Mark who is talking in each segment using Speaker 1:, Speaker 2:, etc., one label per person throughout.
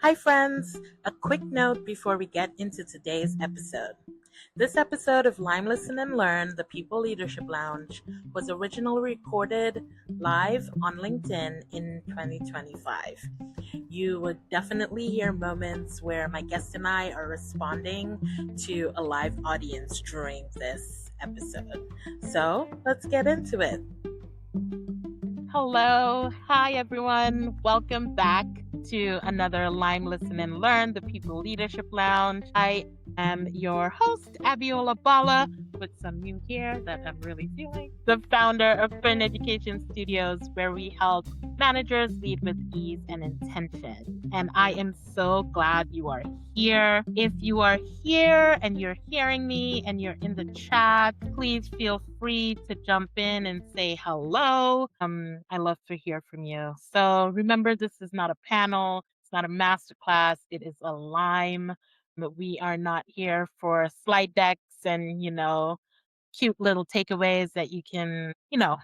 Speaker 1: Hi, friends! A quick note before we get into today's episode. This episode of Lime Listen and Learn, the People Leadership Lounge, was originally recorded live on LinkedIn in 2025. You would definitely hear moments where my guest and I are responding to a live audience during this episode. So let's get into it. Hello. Hi, everyone. Welcome back to another Lime Listen and Learn, the People Leadership Lounge. I am your host, Abbiola Ballah, with some new hair that I'm really feeling. The founder of Fern Education Studios, where we help managers lead with ease and intention. And I am so glad you are here. If you are here and you're hearing me and you're in the chat, please feel free to jump in and say hello. I love to hear from you. So remember, this is not a panel. It's not a masterclass. It is a Lime. But we are not here for slide decks and, cute little takeaways that you can,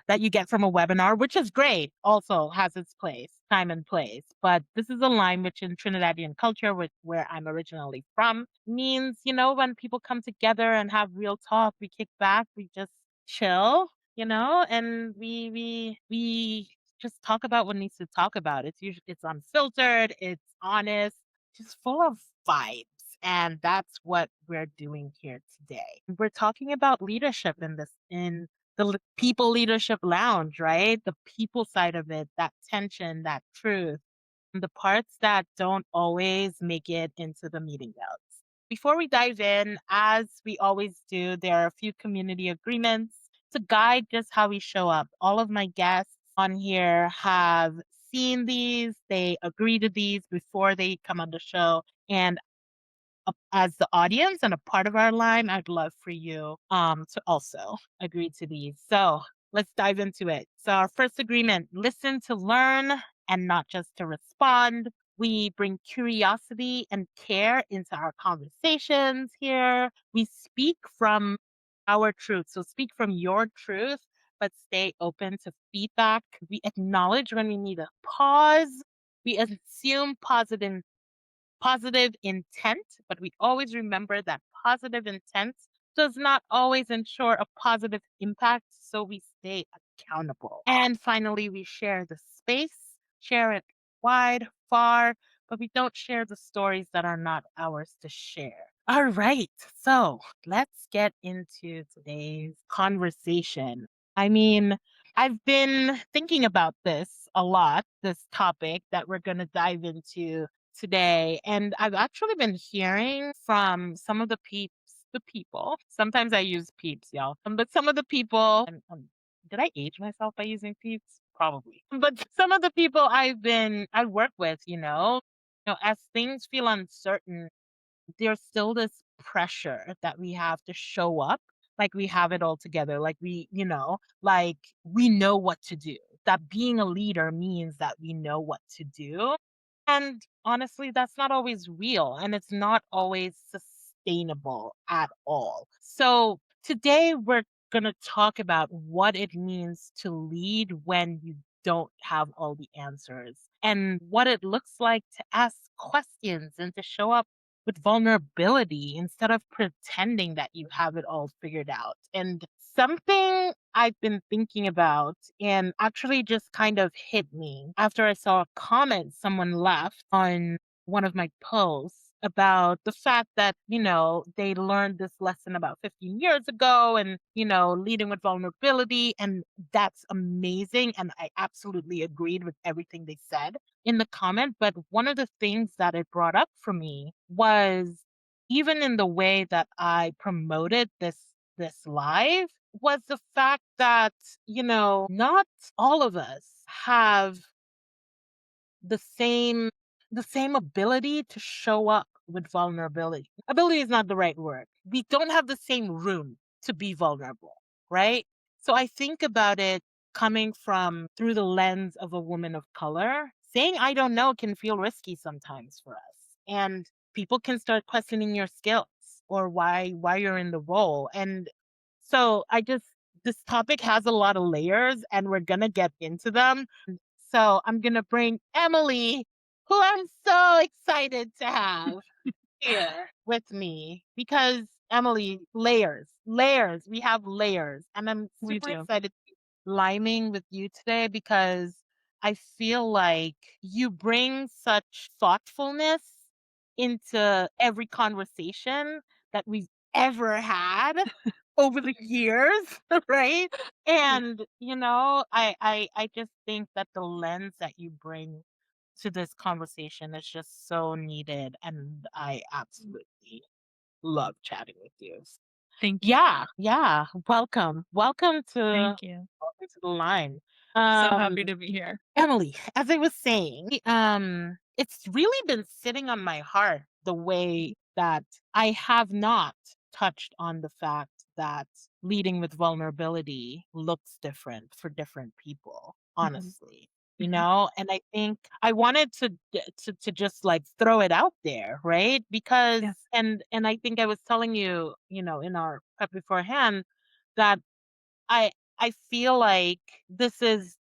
Speaker 1: that you get from a webinar, which is great, also has its place, time and place. But this is a line which in Trinidadian culture, where I'm originally from, means, when people come together and have real talk, we kick back, we just chill, and we just talk about what needs to talk about. It's unfiltered, it's honest, just full of vibes. And that's what we're doing here today. We're talking about leadership in the people leadership lounge, right? The people side of it, that tension, that truth, and the parts that don't always make it into the meeting notes. Before we dive in, as we always do, there are a few community agreements to guide just how we show up. All of my guests on here have seen these, they agree to these before they come on the show. And as the audience and a part of our line, I'd love for you to also agree to these. So let's dive into it. So our first agreement, listen to learn and not just to respond. We bring curiosity and care into our conversations here. We speak from our truth. So speak from your truth, but stay open to feedback. We acknowledge when we need a pause. We assume positive intent, but we always remember that positive intent does not always ensure a positive impact, so we stay accountable. And finally, we share the space, share it wide, far, but we don't share the stories that are not ours to share. All right, so let's get into today's conversation. I mean, I've been thinking about this a lot, this topic that we're going to dive into today. And I've actually been hearing from some of the people. Sometimes I use peeps, y'all. But some of the people, did I age myself by using peeps? Probably. But some of the people I work with, as things feel uncertain, there's still this pressure that we have to show up like we have it all together, like like we know what to do. That being a leader means that we know what to do. And honestly, that's not always real and it's not always sustainable at all. So today we're going to talk about what it means to lead when you don't have all the answers and what it looks like to ask questions and to show up with vulnerability instead of pretending that you have it all figured out. And something I've been thinking about and actually just kind of hit me after I saw a comment someone left on one of my posts about the fact that, they learned this lesson about 15 years ago and, leading with vulnerability. And that's amazing. And I absolutely agreed with everything they said in the comment. But one of the things that it brought up for me was even in the way that I promoted this live was the fact that, not all of us have the same the same ability to show up with vulnerability. Ability is not the right word. We don't have the same room to be vulnerable, right? So I think about it coming from through the lens of a woman of color. Saying I don't know can feel risky sometimes for us. And people can start questioning your skills or why you're in the role. And so this topic has a lot of layers and we're going to get into them. So I'm going to bring Emily who I'm so excited to have here with me because Emily, layers. We have layers. And I'm
Speaker 2: We
Speaker 1: super
Speaker 2: do.
Speaker 1: excited to be liming with you today because I feel like you bring such thoughtfulness into every conversation that we've ever had over the years, right?
Speaker 2: Yeah.
Speaker 1: And I just think that the lens that you bring to this conversation is just so needed, and I absolutely love chatting with you.
Speaker 2: Thank you.
Speaker 1: Yeah, yeah. Welcome
Speaker 2: Thank you.
Speaker 1: to the line.
Speaker 2: So
Speaker 1: Um,
Speaker 2: happy to be here.
Speaker 1: Emily, as I was saying, it's really been sitting on my heart the way that I have not touched on the fact that leading with vulnerability looks different for different people,
Speaker 2: Mhm,
Speaker 1: honestly.
Speaker 2: mhm.
Speaker 1: And I think I wanted to just like throw it out there, right? Because
Speaker 2: Yeah.
Speaker 1: and I think I was telling you, in our prep beforehand that I I feel like this is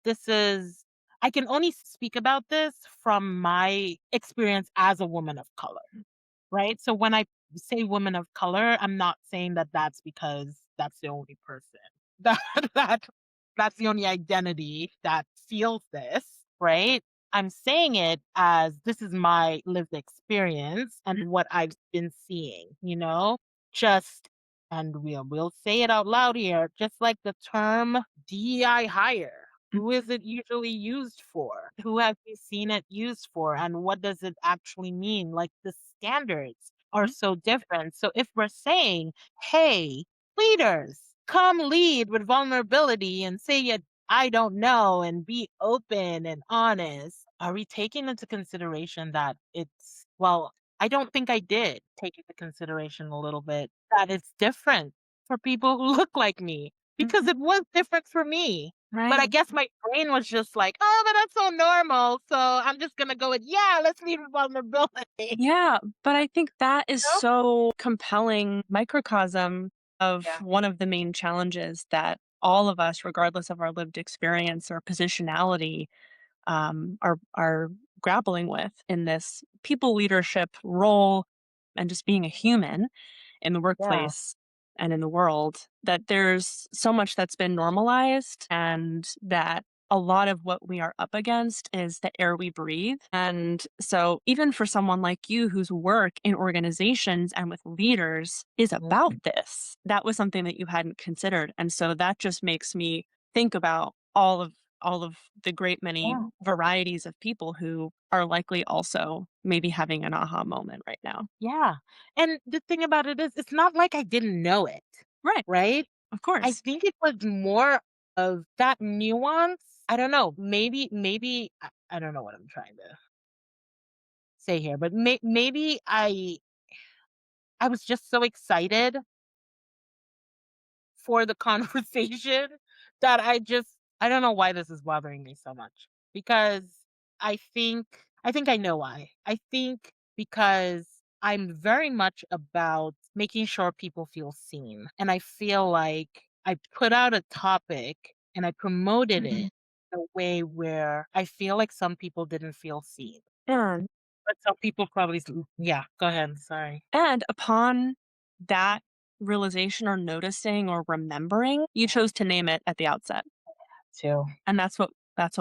Speaker 1: I can only speak about this from my experience as a woman of color, right? So when I say woman of color, I'm not saying that that's because that's the only person that that that's the only identity that feels this, right? I'm saying it as this is my lived experience
Speaker 2: Mhm,
Speaker 1: and what I've been seeing, just and we'll say it out loud here, just like the term DEI hire.
Speaker 2: mhm,
Speaker 1: Who is it usually used for? Who have you seen it used for? And what does it actually mean? Like the standards are
Speaker 2: mhm,
Speaker 1: so different. So if we're saying, hey, leaders, come lead with vulnerability and say it, I don't know, and be open and honest, are we taking into consideration that well, I don't think I did take into consideration a little bit that it's different for people who look like me because
Speaker 2: mhm.
Speaker 1: it was different for me. But I
Speaker 2: Right.
Speaker 1: guess my brain was just like, "Oh, but that's so normal, so I'm just gonna go with, yeah, let's lead with vulnerability."
Speaker 2: Yeah, but I think that is
Speaker 1: You know?
Speaker 2: so compelling microcosm of
Speaker 1: Yeah.
Speaker 2: one of the main challenges that all of us, regardless of our lived experience or positionality, are grappling with in this people leadership role and just being a human in the
Speaker 1: Yeah.
Speaker 2: workplace and in the world, that there's so much that's been normalized and that a lot of what we are up against is the air we breathe. And so, even for someone like you whose work in organizations and with leaders is about
Speaker 1: Mhm.
Speaker 2: this, that was something that you hadn't considered. And so, that just makes me think about all of the great many
Speaker 1: Yeah.
Speaker 2: varieties of people who are likely also maybe having an aha moment right now.
Speaker 1: Yeah. And the thing about it is, it's not like I didn't know it,
Speaker 2: Right.
Speaker 1: right?
Speaker 2: Of
Speaker 1: I
Speaker 2: course.
Speaker 1: think it was more of that nuance. I don't know. Maybe I don't know what I'm trying to say here, but maybe I was just so excited for the conversation that I don't know why this is bothering me so much because I think I think I know why. I think because I'm very much about making sure people feel seen. And I feel like I put out a topic and I promoted
Speaker 2: Mhm.
Speaker 1: it in a way where I feel like some people didn't feel seen.
Speaker 2: And
Speaker 1: But some people probably yeah, go ahead. Sorry.
Speaker 2: and upon that realization or noticing or remembering, you chose to name it at the outset.
Speaker 1: Too.
Speaker 2: And that's what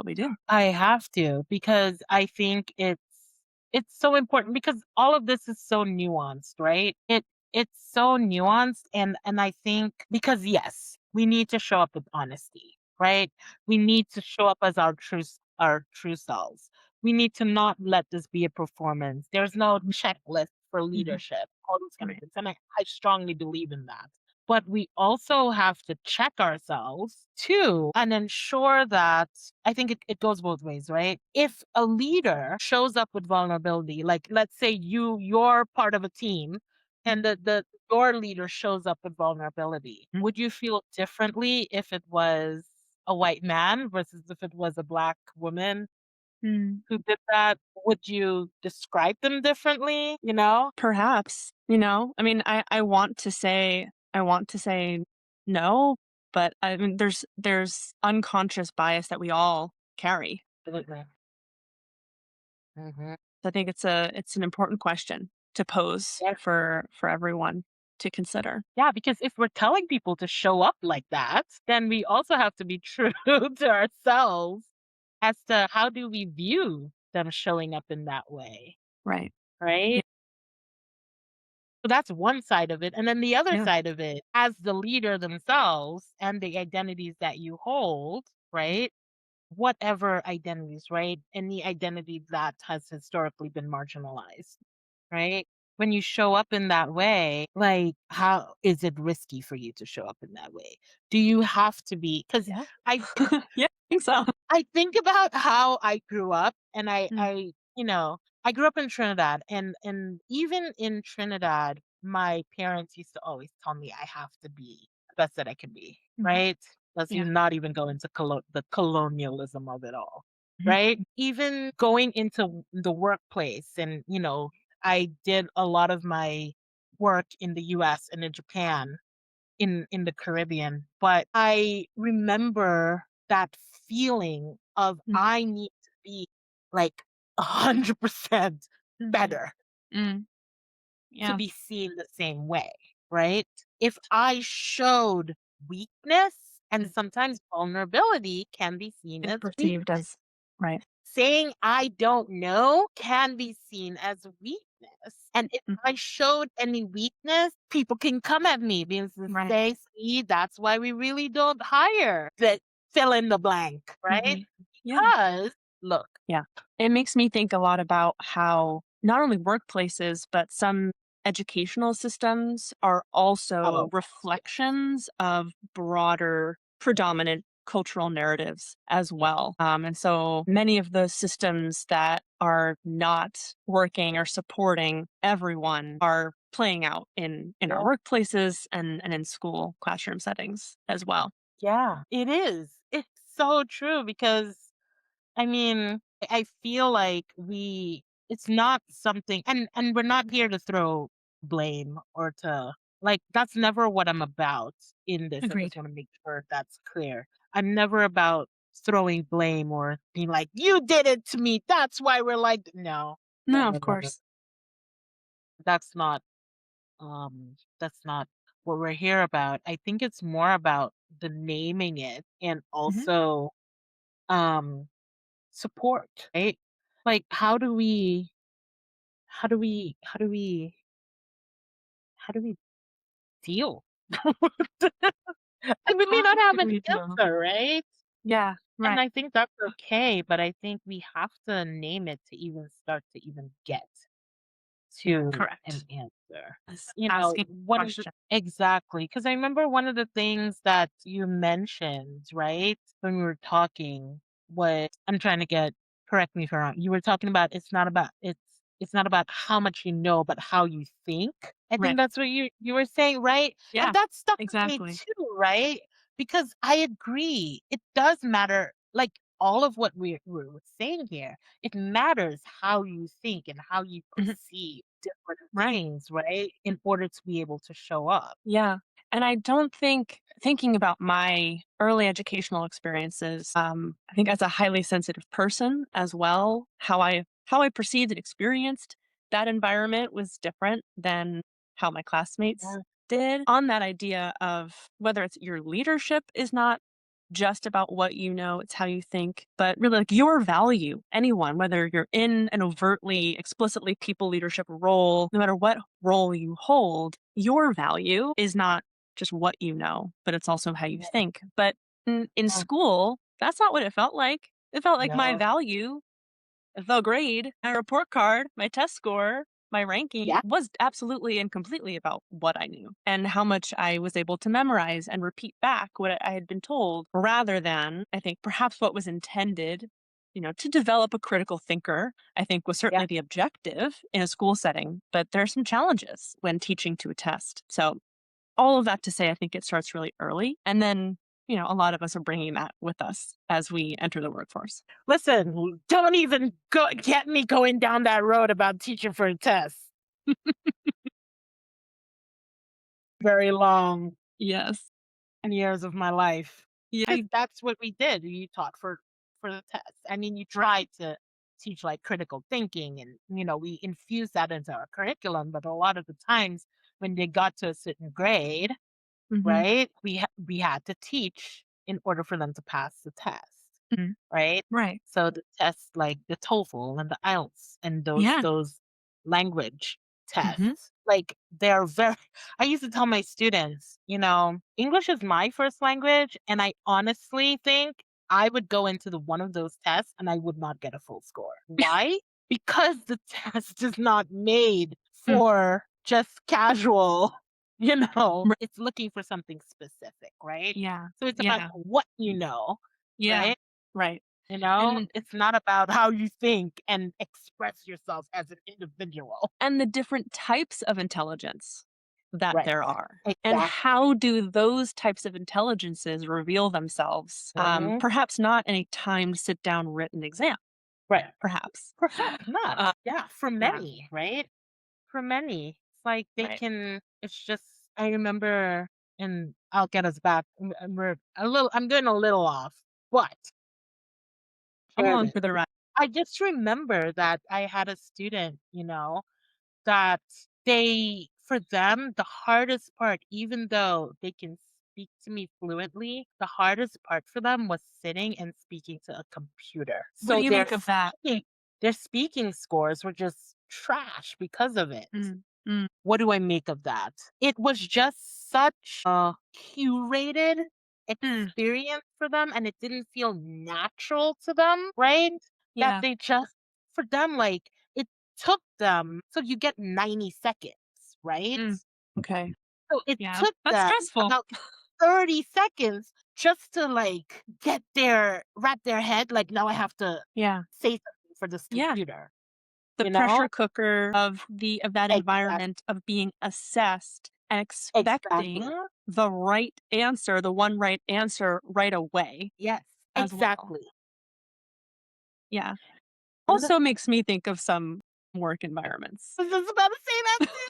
Speaker 2: we do.
Speaker 1: I have to because I think it's so important because all of this is so nuanced, right? It's so nuanced and I think because yes, we need to show up with honesty, right? We need to show up as our true selves. We need to not let this be a performance. There's no
Speaker 2: Mhm.
Speaker 1: checklist for
Speaker 2: Mhm.
Speaker 1: leadership, all those kind of
Speaker 2: Right.
Speaker 1: things. And I strongly believe in that. But we also have to check ourselves too and ensure that I think it goes both ways, right? If a leader shows up with vulnerability, like let's say you're part of a team
Speaker 2: Mhm.
Speaker 1: and the your leader shows up with vulnerability,
Speaker 2: Mhm.
Speaker 1: would you feel differently if it was a white man versus if it was a black woman
Speaker 2: Mm.
Speaker 1: who did that? Would you describe them differently?
Speaker 2: Perhaps, I mean, I want to say no, but I mean, there's unconscious bias that we all carry.
Speaker 1: Absolutely. Mhm.
Speaker 2: I think it's an important question to pose
Speaker 1: Yeah.
Speaker 2: for everyone to consider.
Speaker 1: Yeah, because if we're telling people to show up like that, then we also have to be true to ourselves as to how do we view them showing up in that way,
Speaker 2: Right. Yeah.
Speaker 1: right? So that's one side of it. And then the other
Speaker 2: Yeah.
Speaker 1: side of it, as the leader themselves and the identities that you hold, right? Whatever identities, right? Any identity that has historically been marginalized, right? When you show up in that way, like, how is it risky for you to show up in that way? Do you have to be? Because
Speaker 2: Yeah.
Speaker 1: I
Speaker 2: Yeah, I think so.
Speaker 1: I think about how I grew up, and
Speaker 2: Mm,
Speaker 1: I grew up in Trinidad, and even in Trinidad, my parents used to always tell me I have to be the best that I can be,
Speaker 2: mhm.
Speaker 1: right? Let's
Speaker 2: Yeah.
Speaker 1: not even go into the colonialism of it all,
Speaker 2: Mhm.
Speaker 1: right? Even going into the workplace, and I did a lot of my work in the US and in Japan in the Caribbean, but I remember that feeling of
Speaker 2: Mm,
Speaker 1: I need to be like 100%
Speaker 2: mhm.
Speaker 1: better
Speaker 2: Mm,
Speaker 1: to
Speaker 2: yeah.
Speaker 1: be seen the same way, right? If I showed weakness, and
Speaker 2: Mm,
Speaker 1: sometimes vulnerability can be seen
Speaker 2: it's
Speaker 1: as
Speaker 2: perceived
Speaker 1: weakness.
Speaker 2: as right.
Speaker 1: Saying I don't know can be seen as weakness. And if
Speaker 2: Mm,
Speaker 1: I showed any weakness, people can come at me because they
Speaker 2: right.
Speaker 1: say, see, that's why we really don't hire that fill in the blank, right?
Speaker 2: Mhm. Yeah.
Speaker 1: Because look,
Speaker 2: Yeah. It makes me think a lot about how not only workplaces, but some educational systems are
Speaker 1: oh,
Speaker 2: also
Speaker 1: yeah,
Speaker 2: reflections of broader predominant cultural narratives as
Speaker 1: yeah,
Speaker 2: well. And so many of the systems that are not working or supporting everyone are playing out in our
Speaker 1: yeah,
Speaker 2: workplaces and in school classroom settings as well.
Speaker 1: yeah, it is. It's so true because I mean, I feel like it's not something, and we're not here to throw blame or to, like, that's never what I'm about in this. I just
Speaker 2: Agreed.
Speaker 1: want to make sure that's clear. I'm never about throwing blame or being like, you did it to me. That's why we're like, no, no,
Speaker 2: No,
Speaker 1: no,
Speaker 2: of
Speaker 1: no, no.
Speaker 2: course.
Speaker 1: That's not that's not what we're here about. I think it's more about the naming it, and
Speaker 2: Hmm.
Speaker 1: also um support, right? Like, how do we how do we how do we deal? And we may
Speaker 2: How
Speaker 1: not have
Speaker 2: do
Speaker 1: an
Speaker 2: we deal?
Speaker 1: answer, right?
Speaker 2: Yeah,
Speaker 1: And
Speaker 2: right.
Speaker 1: I think that's okay, but I think we have to name it to even start to even get to an
Speaker 2: Correct.
Speaker 1: answer.
Speaker 2: Is
Speaker 1: You know,
Speaker 2: asking
Speaker 1: one of the
Speaker 2: question.
Speaker 1: exactly, because I remember one of the things that you mentioned, right, when we were talking, was I'm trying to get correct me if I'm wrong. You were talking about it's not about how much you know, but how you think. I think
Speaker 2: Right.
Speaker 1: that's what you were saying, right? And
Speaker 2: Yeah,
Speaker 1: that stuck with me
Speaker 2: exactly.
Speaker 1: too, right? Because I agree. It does matter, like all of what we're saying here, it matters how you think and how you
Speaker 2: Mhm.
Speaker 1: perceive different
Speaker 2: Right.
Speaker 1: things, right? In order to be able to show up.
Speaker 2: Yeah. And I don't think thinking about my early educational experiences, I think as a highly sensitive person as well, how I perceived and experienced that environment was different than how my classmates
Speaker 1: Yeah,
Speaker 2: did. On that idea of whether it's your leadership is not just about what you know, it's how you think, but really like your value, anyone, whether you're in an overtly, explicitly people leadership role, no matter what role you hold, your value is not just what you know, but it's also how you
Speaker 1: yeah,
Speaker 2: think. But in
Speaker 1: yeah.
Speaker 2: school, that's not what it felt like. It felt like my
Speaker 1: No.
Speaker 2: value, the grade, my report card, my test score, my ranking
Speaker 1: Yeah,
Speaker 2: was absolutely and completely about what I knew and how much I was able to memorize and repeat back what I had been told, rather than, I think, perhaps what was intended, to develop a critical thinker, I think was
Speaker 1: yeah.
Speaker 2: certainly the objective in a school setting. But there are some challenges when teaching to a test. So, all of that to say, I think it starts really early. And then, a lot of us are bringing that with us as we enter the workforce.
Speaker 1: Listen, don't even get me going down that road about teaching for a test. Very long
Speaker 2: Yes.
Speaker 1: years of my life.
Speaker 2: Yeah.
Speaker 1: Because that's what we did. You taught for the test. I mean, you tried to teach like critical thinking and, we infuse that into our curriculum. But a lot of the times when they got to a certain grade,
Speaker 2: Mhm.
Speaker 1: right, we had to teach in order for them to pass the test,
Speaker 2: Mhm.
Speaker 1: right?
Speaker 2: Right.
Speaker 1: So the tests like the TOEFL and the IELTS and those
Speaker 2: Yeah.
Speaker 1: those language
Speaker 2: Mhm.
Speaker 1: tests, like they're very I used to tell my students, English is my first language, and I honestly think I would go into the one of those tests and I would not get a full score. Why? Because the test is not made
Speaker 2: Mm.
Speaker 1: for just casual,
Speaker 2: Ri
Speaker 1: it's looking for something specific, right?
Speaker 2: Yeah.
Speaker 1: So it's about
Speaker 2: Yeah.
Speaker 1: what you know,
Speaker 2: Yeah.
Speaker 1: right?
Speaker 2: Right. And
Speaker 1: It's not about how you think and express yourself as an individual.
Speaker 2: the different types of intelligence that
Speaker 1: Right.
Speaker 2: there are, and
Speaker 1: Exactly.
Speaker 2: how do those types of intelligences reveal themselves,
Speaker 1: Mhm.
Speaker 2: perhaps not in a timed sit down written exam,
Speaker 1: Right.
Speaker 2: perhaps.
Speaker 1: Perhaps not.
Speaker 2: Uh,
Speaker 1: Yeah, for
Speaker 2: yeah,
Speaker 1: many, right? For many. It's like
Speaker 2: right.
Speaker 1: it's just, I remember, and I'll get us back. I'm doing a little off, but
Speaker 2: I'm
Speaker 1: share
Speaker 2: along
Speaker 1: this.
Speaker 2: for the ride.
Speaker 1: I just remember that I had a student, that for them, the hardest part, even though they can speak to me fluently, the hardest part for them was sitting and speaking to a computer.
Speaker 2: What do
Speaker 1: So
Speaker 2: you make of that?
Speaker 1: their speaking scores were just trash because of it.
Speaker 2: Mm, mm,
Speaker 1: What do I make of that? It was just such a curated
Speaker 2: mm,
Speaker 1: experience for them, and it didn't feel natural to them, right? That
Speaker 2: yeah,
Speaker 1: they just for them, like, it took them so you get 90 seconds, right?
Speaker 2: mm, okay,
Speaker 1: So it
Speaker 2: yeah,
Speaker 1: took
Speaker 2: that's
Speaker 1: them
Speaker 2: stressful.
Speaker 1: about 30 seconds just to, like, wrap their head, like, "Now I have to
Speaker 2: Yeah,
Speaker 1: say something for this
Speaker 2: yeah,
Speaker 1: computer,"
Speaker 2: the
Speaker 1: you know?
Speaker 2: pressure cooker of that
Speaker 1: Exact
Speaker 2: environment of being assessed and
Speaker 1: exactly.
Speaker 2: expecting the right answer, the one right answer right away
Speaker 1: Yes,
Speaker 2: as well.
Speaker 1: exactly.
Speaker 2: Yeah.
Speaker 1: One of the
Speaker 2: Also makes me think of some work environments.
Speaker 1: I was just about to say that too.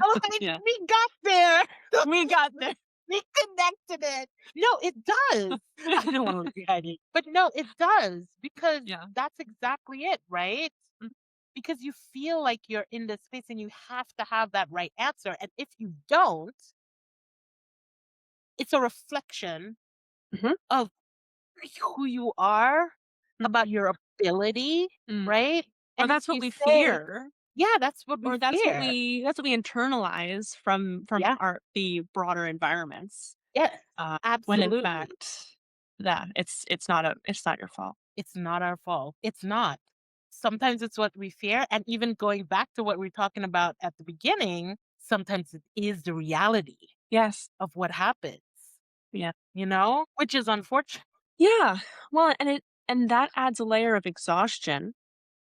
Speaker 1: I was like,
Speaker 2: Yeah.
Speaker 1: "We got there.
Speaker 2: We got there.
Speaker 1: We connected it." No, it does. I don't wanna look behind it, but no, it does, because
Speaker 2: Yeah.
Speaker 1: that's exactly it, right?
Speaker 2: Mm,
Speaker 1: Because you feel like you're in this space and you have to have that right answer, and if you don't, it's a reflection
Speaker 2: mhm,
Speaker 1: of who you are, about
Speaker 2: mhm,
Speaker 1: your ability,
Speaker 2: mm.
Speaker 1: right?
Speaker 2: Or
Speaker 1: And if
Speaker 2: that's what
Speaker 1: you
Speaker 2: we
Speaker 1: say,
Speaker 2: fear,
Speaker 1: "Yeah, that's what we
Speaker 2: or
Speaker 1: fear."
Speaker 2: that's what we internalize from
Speaker 1: Yeah,
Speaker 2: our the broader environments,
Speaker 1: yes,
Speaker 2: uh, when in
Speaker 1: absolutely.
Speaker 2: fact that it's not your fault.
Speaker 1: It's not our fault. It's not. Sometimes it's what we fear, and even going back to what we are talking about at the beginning, sometimes it is the reality
Speaker 2: Yes.
Speaker 1: of what happens,
Speaker 2: Yeah.
Speaker 1: which is unfortunate.
Speaker 2: Yeah. Well, and that adds a layer of exhaustion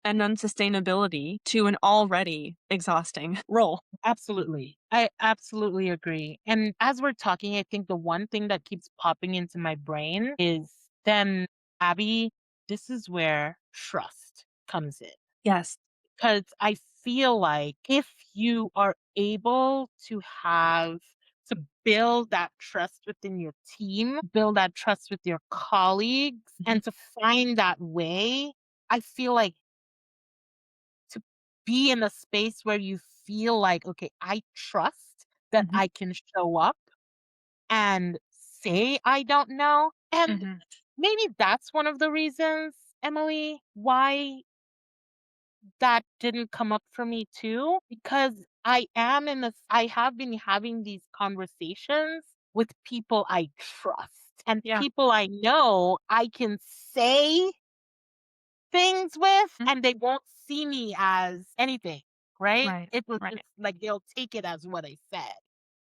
Speaker 2: and unsustainability to an already exhausting role.
Speaker 1: Absolutely. I absolutely agree. And as we're talking, I think the one thing that keeps popping into my brain is, then, Abby, this is where trust comes in.
Speaker 2: Yes.
Speaker 1: Because I feel like if you are able to build that trust within your team, build that trust with your colleagues,
Speaker 2: Mhm,
Speaker 1: and to find that way, I feel like to be in a space where you feel like, okay, I trust that
Speaker 2: mhm,
Speaker 1: I can show up and say I don't know. And
Speaker 2: mhm.
Speaker 1: maybe that's one of the reasons, Emily, why that didn't come up for me too, because I have been having these conversations with people I trust and
Speaker 2: Yeah.
Speaker 1: people I know I can say things with,
Speaker 2: Mm,
Speaker 1: and they won't see me as anything, right?
Speaker 2: right.
Speaker 1: It's
Speaker 2: Right.
Speaker 1: like they'll take it as what I said.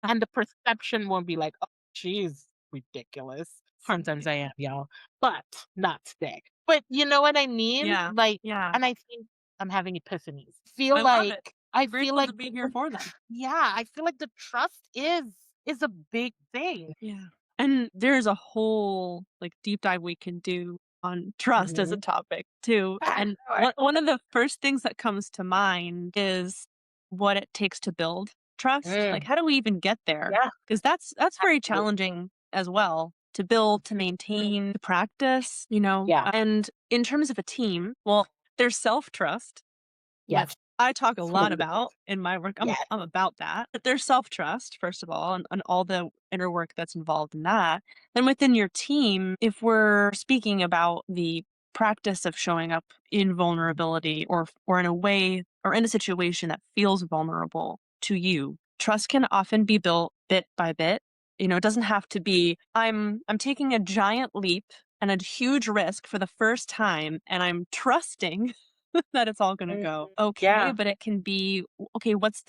Speaker 2: Uh,
Speaker 1: And the perception won't be like, "Oh, she's ridiculous." Sometimes
Speaker 2: Hardly.
Speaker 1: I am, y'all, but not today. But you know what I mean?
Speaker 2: Yeah.
Speaker 1: Like,
Speaker 2: Yeah.
Speaker 1: and I think I'm having epiphanies.
Speaker 2: I love it.
Speaker 1: I feel
Speaker 2: Grateful
Speaker 1: like
Speaker 2: to be here for them.
Speaker 1: yeah, I feel like the trust is a big thing.
Speaker 2: Yeah. And there's a whole, like, deep dive we can do on trust as a
Speaker 1: Mhm.
Speaker 2: topic too. And
Speaker 1: Sure.
Speaker 2: one of the first things that comes to mind is what it takes to build trust. Like,
Speaker 1: Mm,
Speaker 2: how do we even get there?
Speaker 1: yeah,
Speaker 2: Because that's very
Speaker 1: absolutely.
Speaker 2: challenging as well to build, to
Speaker 1: Mhm.
Speaker 2: maintain, to practice,
Speaker 1: Yeah.
Speaker 2: And in terms of a team, well, There's self-trust, which
Speaker 1: Yes.
Speaker 2: I talk a
Speaker 1: It's
Speaker 2: lot
Speaker 1: really good.
Speaker 2: about in my work. I'm
Speaker 1: Yes.
Speaker 2: I'm about that. But there's self-trust, first of all, and all the inner work that's involved in that. Then within your team, if we're speaking about the practice of showing up in vulnerability or in a way or in a situation that feels vulnerable to you, trust can often be built bit by bit. It doesn't have to be I'm taking a giant leap and a huge risk for the first time and I'm trusting that it's all gonna
Speaker 1: Mhm.
Speaker 2: go okay,
Speaker 1: Yeah.
Speaker 2: but it can be, okay, what's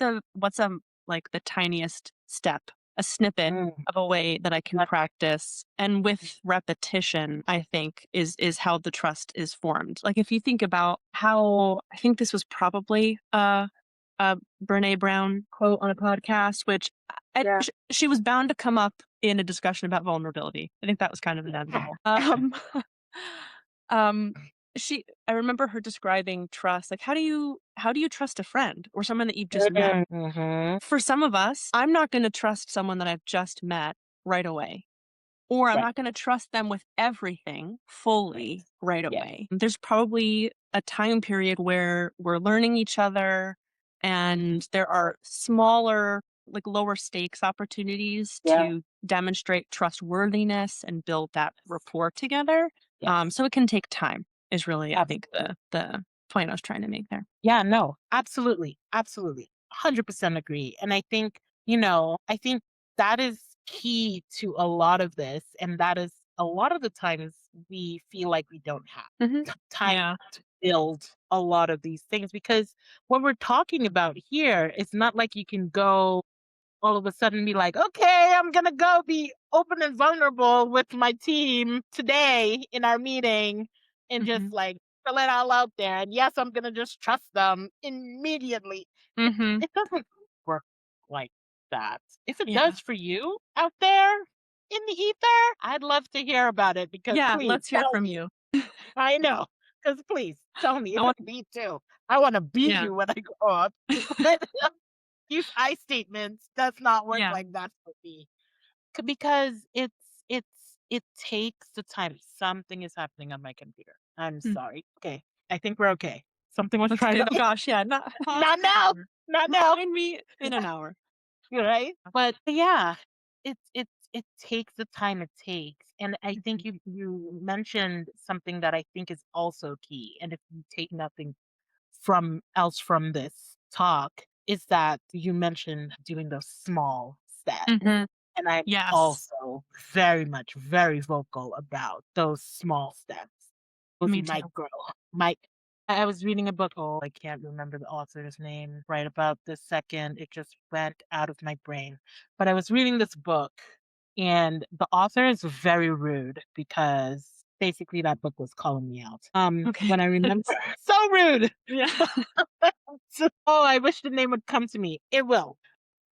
Speaker 2: like the tiniest step, a snippet
Speaker 1: Mm.
Speaker 2: of a way that I can
Speaker 1: That's
Speaker 2: practice, and with repetition, I think is how the trust is formed. Like, if you think about how I think this was probably a Brené Brown quote on a podcast, which
Speaker 1: yeah.
Speaker 2: she was bound to come up in a discussion about vulnerability. I think that was kind of inevitable. Um, I remember her describing trust, like, how do you trust a friend or someone that you've just met?
Speaker 1: Mhm.
Speaker 2: For some of us, I'm not gonna trust someone that I've just met right away, or I'm
Speaker 1: Right.
Speaker 2: not gonna trust them with everything fully right
Speaker 1: Yeah.
Speaker 2: away. There's probably a time period where we're learning each other and there are smaller, like, lower stakes opportunities
Speaker 1: Yeah.
Speaker 2: to demonstrate trustworthiness and build that rapport together.
Speaker 1: Yes.
Speaker 2: So it can take time is really, I think,
Speaker 1: Absolutely.
Speaker 2: the point I was trying to make there.
Speaker 1: Yeah, no, absolutely. Absolutely. 100% agree. And I think that is key to a lot of this. And that is a lot of the times we feel like we don't have
Speaker 2: Mhm.
Speaker 1: time
Speaker 2: Yeah.
Speaker 1: to build a lot of these things because what we're talking about here is not like you can go all of a sudden be like, okay, I'm going to go be open and vulnerable with my team today in our meeting and just
Speaker 2: Mhm.
Speaker 1: like fill it all out there. And yes, I'm going to just trust them immediately. It,
Speaker 2: Mhm.
Speaker 1: it doesn't work like that. If it
Speaker 2: Yeah.
Speaker 1: does for you out there in the ether, I'd love to hear about it because
Speaker 2: Yeah,
Speaker 1: please
Speaker 2: let's hear
Speaker 1: tell
Speaker 2: from
Speaker 1: me.
Speaker 2: you.
Speaker 1: I know. Because please tell me
Speaker 2: I
Speaker 1: if
Speaker 2: want
Speaker 1: it's me too. I want to be
Speaker 2: Yeah.
Speaker 1: you when I grow up. Use I statements does not work
Speaker 2: Yeah.
Speaker 1: like that for me. Because it's it takes the time. Something is happening on my computer. I'm
Speaker 2: Mm.
Speaker 1: sorry. Okay. I think we're okay. Something was
Speaker 2: Let's
Speaker 1: trying
Speaker 2: do
Speaker 1: to
Speaker 2: that. Gosh, yeah, not pause
Speaker 1: not
Speaker 2: for an
Speaker 1: now.
Speaker 2: hour.
Speaker 1: Not now.
Speaker 2: Remind me in an hour.
Speaker 1: Right? But yeah, it takes the time it takes. And I think
Speaker 2: Mhm.
Speaker 1: you mentioned something that I think is also key. And if you take nothing from this talk is that you mentioned doing those small steps.
Speaker 2: Mhm.
Speaker 1: And I'm
Speaker 2: Yes.
Speaker 1: also very much very vocal about those small steps. Those
Speaker 2: Me too.
Speaker 1: micro mic I was reading a book, oh, I can't remember the author's name right about this second. It just went out of my brain. But I was reading this book and the author is very rude because basically that book was calling me out.
Speaker 2: Okay.
Speaker 1: When I remember so rude.
Speaker 2: Yeah.
Speaker 1: Oh, I wish the name would come to me. It will.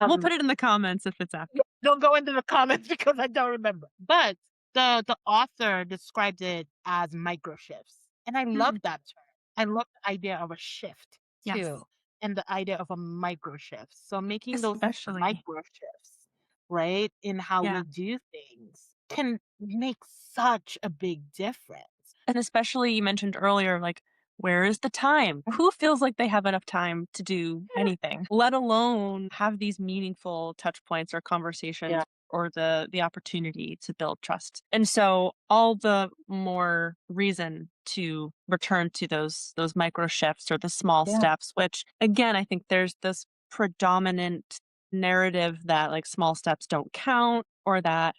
Speaker 2: We'll put
Speaker 1: Um,
Speaker 2: it in the comments if it's after.
Speaker 1: don't go into the comments because I don't remember. But the author described it as micro shifts, and I love
Speaker 2: Mm.
Speaker 1: that term. I love the idea of a shift too,
Speaker 2: Yes.
Speaker 1: and the idea of a micro shift. So making those
Speaker 2: Especially.
Speaker 1: micro shifts, right, in how
Speaker 2: Yeah.
Speaker 1: we do things can make such a big difference.
Speaker 2: And especially you mentioned earlier, like, where is the time? Who feels like they have enough time to do anything, let alone have these meaningful touch points or
Speaker 1: Yeah,
Speaker 2: conversations or the opportunity to build trust? And so all the more reason to return to those micro shifts or the small
Speaker 1: yeah,
Speaker 2: steps, which again, I think there's this predominant narrative that like small steps don't count or that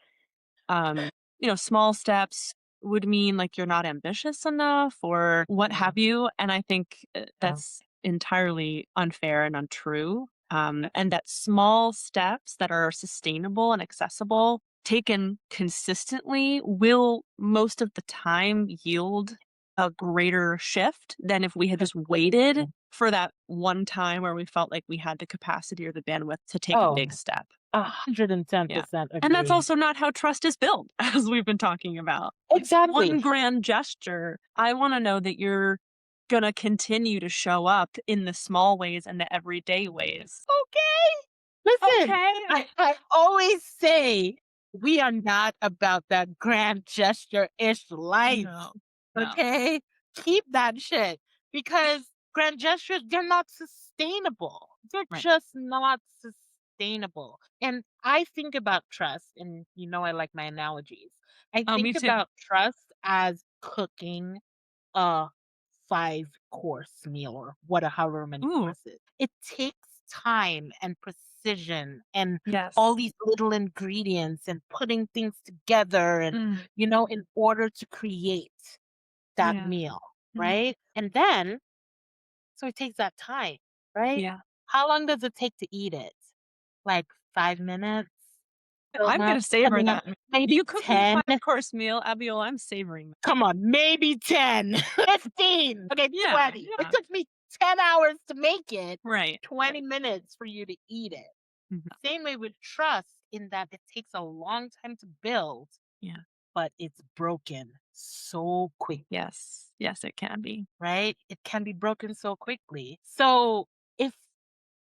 Speaker 2: um, small steps would mean like you're not ambitious enough or what
Speaker 1: yeah,
Speaker 2: have you. And I think
Speaker 1: yeah.
Speaker 2: that's entirely unfair and untrue. And that small steps that are sustainable and accessible, taken consistently, will most of the time yield a greater shift than if we had just waited for that one time where we felt like we had the capacity or the bandwidth to take a
Speaker 1: Oh,
Speaker 2: big step. Yeah.
Speaker 1: 110%
Speaker 2: And that's
Speaker 1: agree.
Speaker 2: also not how trust is built, as we've been talking about. It's
Speaker 1: Exactly.
Speaker 2: one grand gesture. I wanna know that you're gonna continue to show up in the small ways and the everyday ways.
Speaker 1: Okay. Listen,
Speaker 2: Okay.
Speaker 1: I always say we are not about that grand gesture-ish life.
Speaker 2: No. No.
Speaker 1: Okay? Keep that shit. because grand gestures, they're not sustainable. They're
Speaker 2: Right.
Speaker 1: just not sustainable. And I think about trust, and I like my analogies. I
Speaker 2: Oh, me
Speaker 1: think
Speaker 2: too.
Speaker 1: about trust as cooking a 5-course meal or however many
Speaker 2: Ooh,
Speaker 1: courses. It takes time and precision and all
Speaker 2: yes.
Speaker 1: these little ingredients and putting things together and,
Speaker 2: Mm,
Speaker 1: in order to create that
Speaker 2: yeah.
Speaker 1: meal,
Speaker 2: Mm,
Speaker 1: right? And then, so it takes that time, right?
Speaker 2: yeah.
Speaker 1: How long does it take to eat it? Like 5 minutes?
Speaker 2: I'm gonna
Speaker 1: I
Speaker 2: savor
Speaker 1: mean,
Speaker 2: that.
Speaker 1: maybe
Speaker 2: You cook me a
Speaker 1: 10.
Speaker 2: five-course meal, Abiel, I'm savoring that.
Speaker 1: Come on, maybe 10, 15, okay,
Speaker 2: Yeah,
Speaker 1: 20. It
Speaker 2: yeah.
Speaker 1: took me 10 hours to make it,
Speaker 2: Right.
Speaker 1: 20 minutes for you to eat it.
Speaker 2: Mhm.
Speaker 1: Same way with trust, in that it takes a long time to build,
Speaker 2: Yeah.
Speaker 1: but it's broken so quick,
Speaker 2: Yes. Yes, it can be.
Speaker 1: right? It can be broken so quickly. So if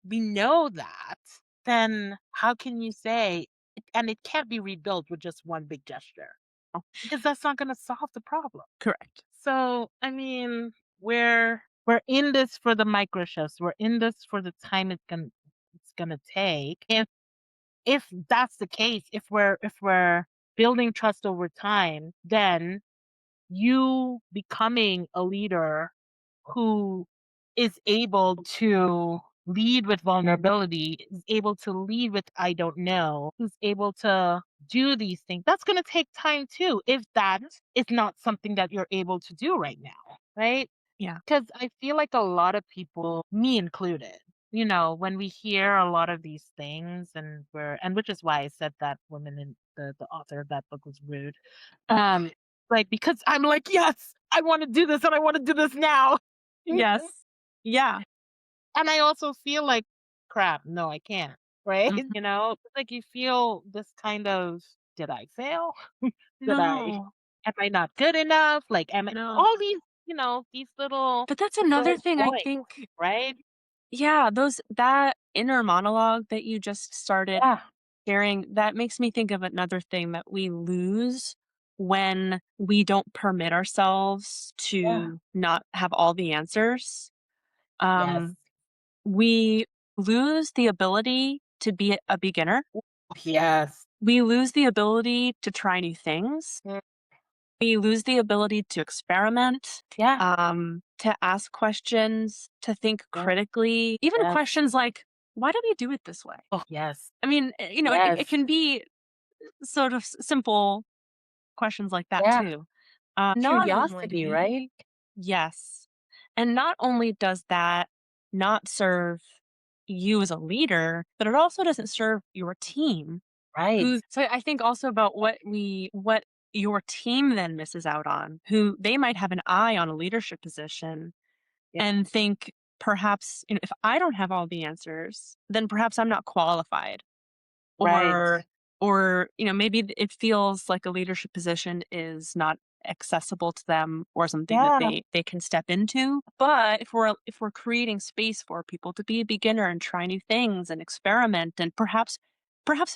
Speaker 1: we know that, then how can you say, and it can't be rebuilt with just one big gesture?
Speaker 2: Oh,
Speaker 1: Because that's not going to solve the problem.
Speaker 2: correct.
Speaker 1: So, I mean, we're in this for the micro shifts. We're in this for the time it's gonna take. If that's the case, if we're building trust over time, then you becoming a leader who is able to lead with vulnerability, is able to lead with I don't know, who's able to do these things. That's going to take time too, if that is not something that you're able to do right now, right?
Speaker 2: Yeah.
Speaker 1: Because I feel like a lot of people, me included, when we hear a lot of these things, and which is why I said that woman in the author of that book was rude. Like, because I'm like, yes, I want to do this and I want to do this now.
Speaker 2: Yes. Yeah.
Speaker 1: And I also feel like, crap, no, I can't. Right?
Speaker 2: Mhm.
Speaker 1: It's like you feel this kind of, did I fail? Did I,
Speaker 2: No.
Speaker 1: am I not good enough? Like, am I,
Speaker 2: No.
Speaker 1: all these little,
Speaker 2: But that's
Speaker 1: these
Speaker 2: another
Speaker 1: little
Speaker 2: thing I
Speaker 1: voids,
Speaker 2: think.
Speaker 1: right?
Speaker 2: Yeah, those that inner monologue that you just started
Speaker 1: Yeah.
Speaker 2: sharing, that makes me think of another thing that we lose when we don't permit ourselves
Speaker 1: Yeah.
Speaker 2: to not have all the answers.
Speaker 1: Yes.
Speaker 2: Um, we lose the ability to be a beginner.
Speaker 1: Yes.
Speaker 2: We lose the ability to try new things.
Speaker 1: Mm.
Speaker 2: We lose the ability to experiment,
Speaker 1: Yeah.
Speaker 2: to ask questions, to think
Speaker 1: Yeah.
Speaker 2: critically, even
Speaker 1: Yes.
Speaker 2: questions like, why do we do it this way?
Speaker 1: Oh, yes.
Speaker 2: I mean, it
Speaker 1: Yes.
Speaker 2: can be sort of simple questions like that
Speaker 1: Yeah.
Speaker 2: too. Not
Speaker 1: Curiosity,
Speaker 2: only,
Speaker 1: right?
Speaker 2: yes. And not only does that not serve you as a leader, but it also doesn't serve your team.
Speaker 1: Right.
Speaker 2: So I think also about what your team then misses out on, who they might have an eye on a leadership position
Speaker 1: Yeah.
Speaker 2: and think perhaps, if I don't have all the answers, then perhaps I'm not qualified.
Speaker 1: Right.
Speaker 2: Or maybe it feels like a leadership position is not accessible to them or something that
Speaker 1: Yeah.
Speaker 2: they can step into. But if we're creating space for people to be a beginner and try new things and experiment and perhaps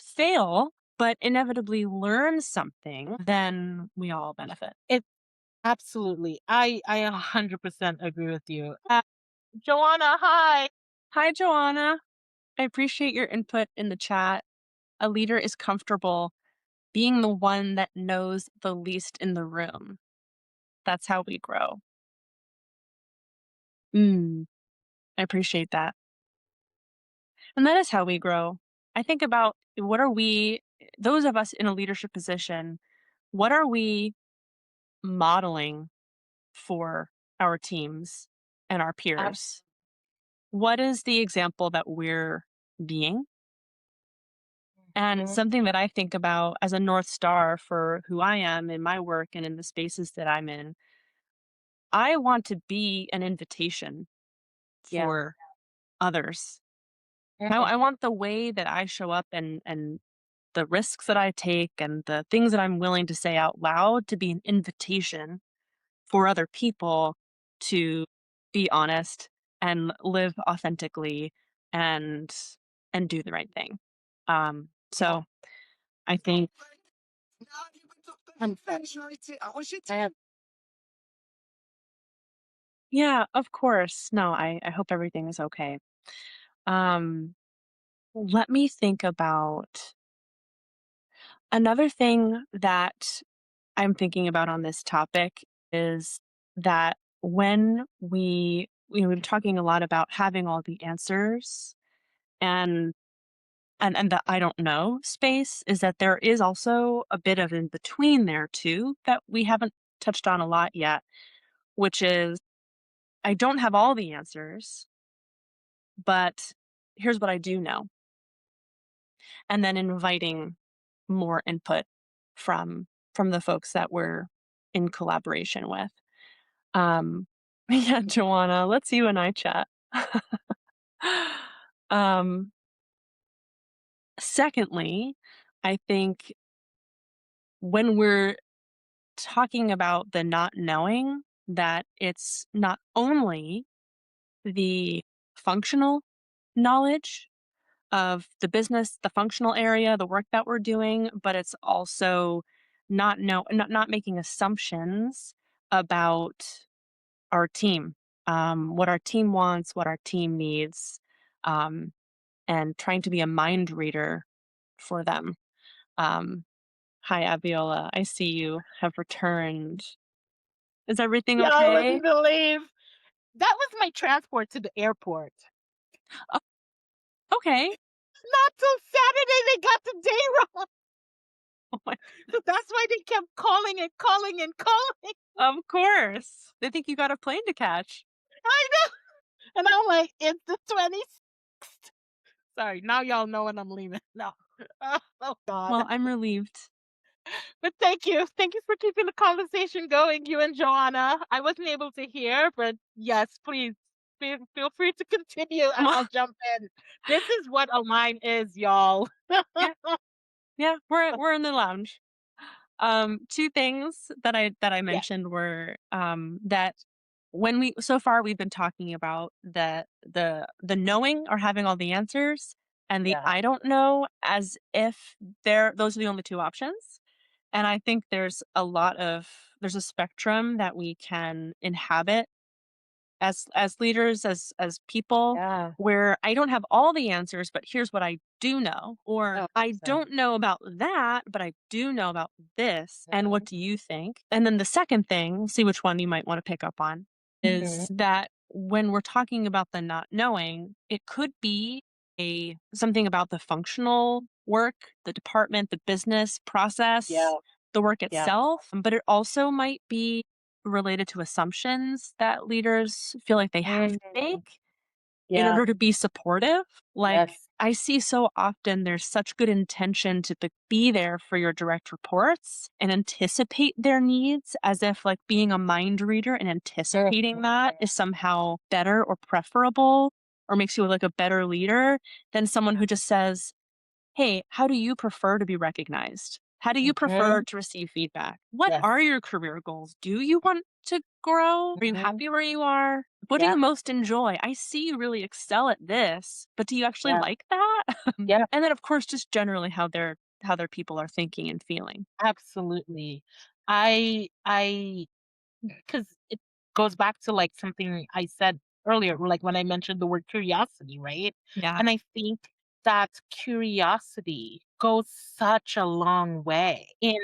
Speaker 2: fail, but inevitably learn something, then we all benefit.
Speaker 1: It absolutely. I 100% agree with you. Joanna, hi.
Speaker 2: Hi, Joanna. I appreciate your input in the chat. A leader is comfortable being the one that knows the least in the room. That's how we grow. Mm, I appreciate that. And that is how we grow. I think about what are we, those of us in a leadership position, what are we modeling for our teams and our peers? What is the example that we're being? And
Speaker 1: Absolutely.
Speaker 2: something that I think about as a North Star for who I am in my work and in the spaces that I'm in, I want to be an invitation
Speaker 1: Yeah.
Speaker 2: for others.
Speaker 1: Mhm.
Speaker 2: I want the way that I show up and the risks that I take and the things that I'm willing to say out loud to be an invitation for other people to be honest and live authentically and do the right thing.
Speaker 1: Yeah.
Speaker 2: So I think
Speaker 1: I'm- I have
Speaker 2: Yeah, of course. No, I hope everything is okay. Um, Let me think about another thing that I'm thinking about on this topic is that when we've been talking a lot about having all the answers and and the I don't know space is that there is also a bit of in between there too that we haven't touched on a lot yet, which is I don't have all the answers, but here's what I do know. And then inviting more input from the folks that we're in collaboration with. Yeah, Joanna, let's you and I chat. um, Secondly, I think when we're talking about the not knowing, that it's not only the functional knowledge of the business, the functional area, the work that we're doing, but it's also not making assumptions about our team, what our team wants, what our team needs, um, and trying to be a mind reader for them. Um, Hi, Abiola. I see you have returned. Is everything
Speaker 1: Y'all
Speaker 2: okay?
Speaker 1: wouldn't believe. That was my transport to the airport.
Speaker 2: Oh, okay.
Speaker 1: Not till Saturday they got the day wrong.
Speaker 2: Oh my
Speaker 1: So
Speaker 2: goodness.
Speaker 1: that's why they kept calling and calling and calling.
Speaker 2: Of course. They think you got a plane to catch.
Speaker 1: I know. And I'm like, it's the 26th. Sorry, now y'all know when I'm leaving. No. Oh God.
Speaker 2: Well, I'm relieved.
Speaker 1: But thank you. Thank you for keeping the conversation going, you and Joanna. I wasn't able to hear, but yes, please feel free to continue and I'll jump in. This is what a line is, y'all.
Speaker 2: Yeah, yeah, we're in the lounge. Two things that I
Speaker 1: Yeah,
Speaker 2: mentioned were that when we so far we've been talking about the knowing or having all the answers and the
Speaker 1: yeah,
Speaker 2: I don't know as if they're those are the only two options. And I think there's a spectrum that we can inhabit as leaders, as people,
Speaker 1: yeah.
Speaker 2: where I don't have all the answers, but here's what I do know, or
Speaker 1: Oh,
Speaker 2: I
Speaker 1: so.
Speaker 2: don't know about that, but I do know about this. And what
Speaker 1: Mhm,
Speaker 2: do you think? And then the second thing, see which one you might want to pick up on,
Speaker 1: mhm.
Speaker 2: is that when we're talking about the not knowing, it could be a something about the functional work, the department, the business process,
Speaker 1: Yeah,
Speaker 2: the work
Speaker 1: yeah.
Speaker 2: itself, but it also might be related to assumptions that leaders feel like they have to
Speaker 1: Mhm.
Speaker 2: make in
Speaker 1: Yeah,
Speaker 2: order to be supportive. Like,
Speaker 1: yes.
Speaker 2: I see so often there's such good intention to be there for your direct reports and anticipate their needs as if, like, being a mind reader and
Speaker 1: Mhm,
Speaker 2: anticipating that is somehow better or preferable or makes you like a better leader than someone who just says, hey, how do you prefer to be recognized? How do you prefer
Speaker 1: mhm.
Speaker 2: to receive feedback? What
Speaker 1: Yes.
Speaker 2: are your career goals? Do you want to grow? Are you
Speaker 1: Mhm.
Speaker 2: happy where you are? What do
Speaker 1: Yeah,
Speaker 2: you most enjoy? I see you really excel at this, but do you actually
Speaker 1: yeah,
Speaker 2: like that?
Speaker 1: yeah.
Speaker 2: And then of course just generally how their people are thinking and feeling.
Speaker 1: Absolutely. I 'cause it goes back to, like, something I said earlier, like, when I mentioned the word curiosity, right?
Speaker 2: Yeah.
Speaker 1: And I think that curiosity goes such a long way in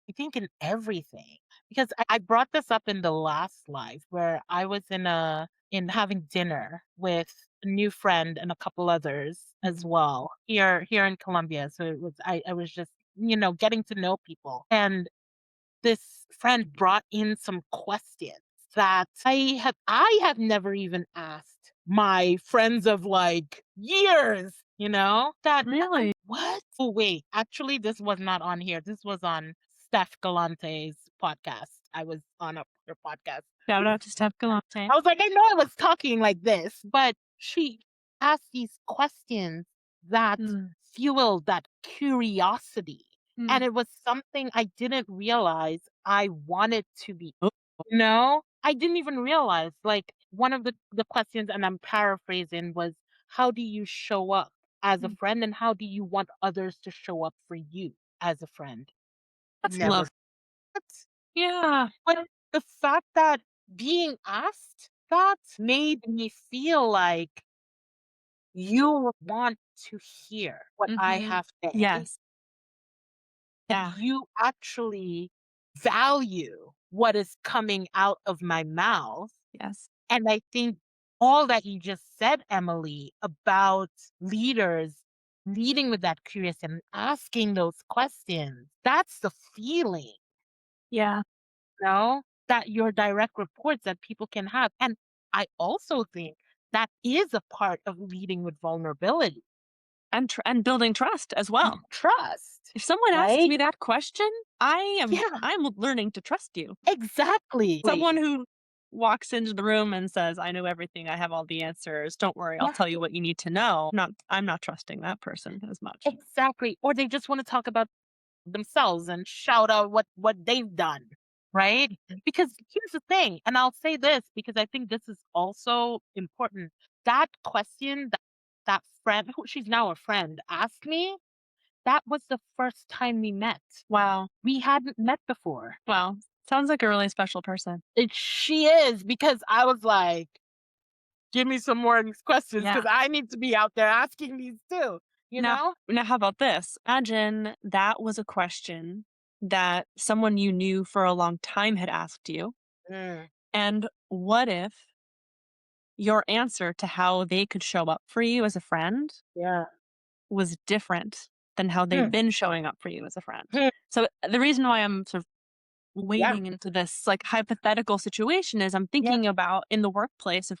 Speaker 1: I think in everything, because I brought this up in the last live where I was in having dinner with a new friend and a couple others as well here in Colombia, so it was I was just, getting to know people, and this friend brought in some questions that I have never even asked my friends of like years, that
Speaker 2: Really?
Speaker 1: what? Oh wait, actually this was not on here. This was on Steph Galante's podcast. I was on her podcast.
Speaker 2: Shout out to Steph Galante.
Speaker 1: I was like, I know I was talking like this, but she asked these questions that
Speaker 2: Mm,
Speaker 1: fueled that curiosity.
Speaker 2: mm.
Speaker 1: And it was something I didn't realize I wanted to be.
Speaker 2: Oh,
Speaker 1: I didn't even realize. Like one of the questions, and I'm paraphrasing, was how do you show up as a
Speaker 2: mm.
Speaker 1: friend and how do you want others to show up for you as a friend?
Speaker 2: That's
Speaker 1: Never.
Speaker 2: love. Yeah.
Speaker 1: But the fact that being asked that made me feel like you want to hear what I
Speaker 2: Mhm.
Speaker 1: have to say,
Speaker 2: Yes.
Speaker 1: that
Speaker 2: Yeah.
Speaker 1: you actually value what is coming out of my mouth.
Speaker 2: Yes.
Speaker 1: And I think all that you just said, Emily, about leaders leading with that curiosity and asking those questions, that's the feeling,
Speaker 2: Yeah.
Speaker 1: that your direct reports that people can have. And I also think that is a part of leading with vulnerability,
Speaker 2: And building trust as well.
Speaker 1: trust,
Speaker 2: If someone asks
Speaker 1: right?
Speaker 2: me that question,
Speaker 1: Yeah,
Speaker 2: I'm learning to trust you.
Speaker 1: exactly.
Speaker 2: Someone who walks into the room and says, "I know everything. I have all the answers. Don't worry, I'll
Speaker 1: Yeah,
Speaker 2: tell you what you need to know." I'm not trusting that person as much.
Speaker 1: exactly. Or they just want to talk about themselves and shout out what they've done, right?
Speaker 2: Mhm.
Speaker 1: Because here's the thing, and I'll say this because I think this is also important. That question that friend, who she's now a friend, asked me, that was the first time we met.
Speaker 2: Wow.
Speaker 1: We hadn't met before.
Speaker 2: Wow. Sounds like a really special person.
Speaker 1: She is, because I was like, give me some more of these questions
Speaker 2: Yeah.
Speaker 1: because I need to be out there asking these too, you
Speaker 2: Now,
Speaker 1: know?
Speaker 2: now how about this? Imagine that was a question that someone you knew for a long time had asked you.
Speaker 1: Mm,
Speaker 2: And what if your answer to how they could show up for you as a friend
Speaker 1: yeah.
Speaker 2: was different than how they've
Speaker 1: Hmm,
Speaker 2: been showing up for you as a friend?
Speaker 1: hmm,
Speaker 2: So the reason why I'm sort of
Speaker 1: yeah.
Speaker 2: wading into this like hypothetical situation is I'm
Speaker 1: Yeah.
Speaker 2: thinking about in the workplace if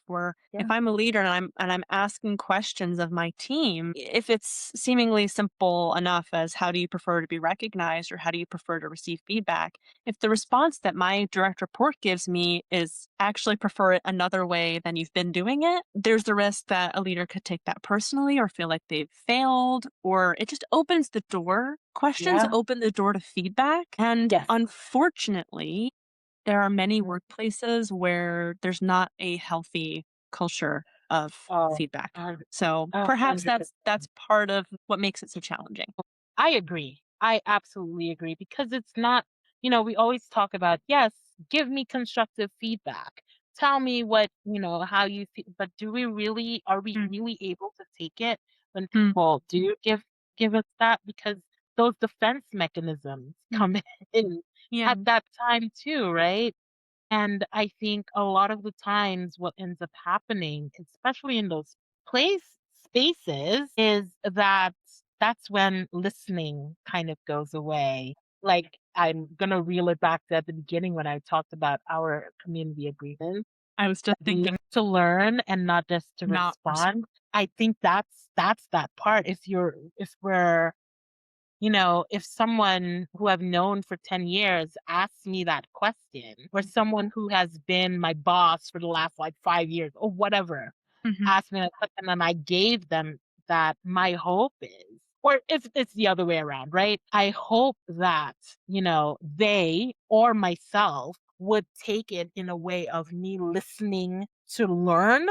Speaker 1: Yeah.
Speaker 2: I'm a leader and I'm asking questions of my team, if it's seemingly simple enough as how do you prefer to be recognized or how do you prefer to receive feedback, if the response that my direct report gives me is actually prefer it another way than you've been doing it, there's the risk that a leader could take that personally or feel like they've failed, or it just opens the door. Questions
Speaker 1: Yeah.
Speaker 2: open the door to feedback. And
Speaker 1: Yes.
Speaker 2: unfortunately, there are many
Speaker 1: Mm.
Speaker 2: workplaces where there's not a healthy culture of
Speaker 1: Oh,
Speaker 2: feedback.
Speaker 1: a
Speaker 2: So
Speaker 1: a
Speaker 2: perhaps
Speaker 1: 100%.
Speaker 2: that's part of what makes it so challenging.
Speaker 1: I agree. I absolutely agree because it's not, we always talk about, yes, give me constructive feedback. Tell me how you feel, but are we
Speaker 2: Mm,
Speaker 1: really able to take it when
Speaker 2: mm,
Speaker 1: people do give us that? Because those defense mechanisms
Speaker 2: mm.
Speaker 1: come in
Speaker 2: Yeah.
Speaker 1: at that time too, right? And I think a lot of the times what ends up happening, especially in those place spaces, is that that's when listening kind of goes away. Like, I'm gonna reel it back to at the beginning when I talked about our community agreement.
Speaker 2: I was just
Speaker 1: We
Speaker 2: thinking
Speaker 1: learn to learn and not just to
Speaker 2: not res-
Speaker 1: respond. I think that's that part. If we're if someone who I've known for 10 years asks me that question, or someone who has been my boss for the last like 5 years or whatever,
Speaker 2: Mhm.
Speaker 1: asked me that question and I gave them that, my hope is, or if it's the other way around, right? I hope that, they or myself would take it in a way of me listening to learn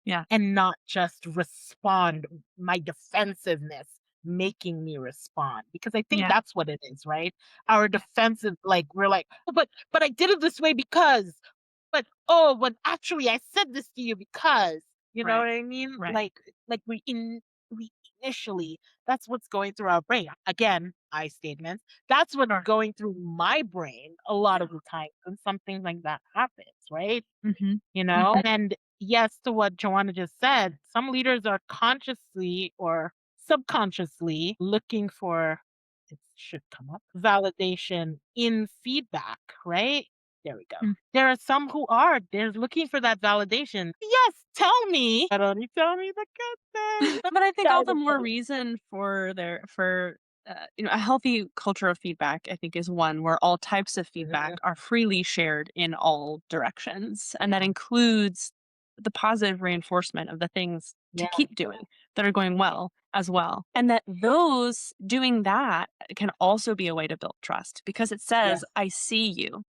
Speaker 2: Yeah.
Speaker 1: and not just respond, my defensiveness making me respond, because I think
Speaker 2: Yeah.
Speaker 1: that's what it is, right? Our
Speaker 2: Yeah.
Speaker 1: defensive, like, we're like, "Oh, but I did it this way because, but actually I said this to you because," you know
Speaker 2: Right.
Speaker 1: what I mean?
Speaker 2: Right.
Speaker 1: Like we initially, that's what's going through our brain. Again, I statements. That's what's
Speaker 2: Sure.
Speaker 1: going through my brain a lot
Speaker 2: Yeah.
Speaker 1: of the time when something like that happens, right?
Speaker 2: Mhm.
Speaker 1: Mhm. And yes, to what Joanna just said, some leaders are consciously or subconsciously looking for, it should come up, validation in feedback, right? There we go.
Speaker 2: Mhm.
Speaker 1: There are some who are, they're looking for that validation. Yes, tell me, but only tell me the good thing.
Speaker 2: But I think all
Speaker 1: Kind
Speaker 2: the
Speaker 1: of
Speaker 2: more
Speaker 1: thing.
Speaker 2: reason for a healthy culture of feedback, I think, is one where all types of feedback
Speaker 1: Mhm.
Speaker 2: are freely shared in all directions, and that
Speaker 1: Yeah,
Speaker 2: includes the positive reinforcement of the things to
Speaker 1: yeah,
Speaker 2: keep doing that are going well as well, and that those doing that can also be a way to build trust because it says,
Speaker 1: yes.
Speaker 2: "I see you.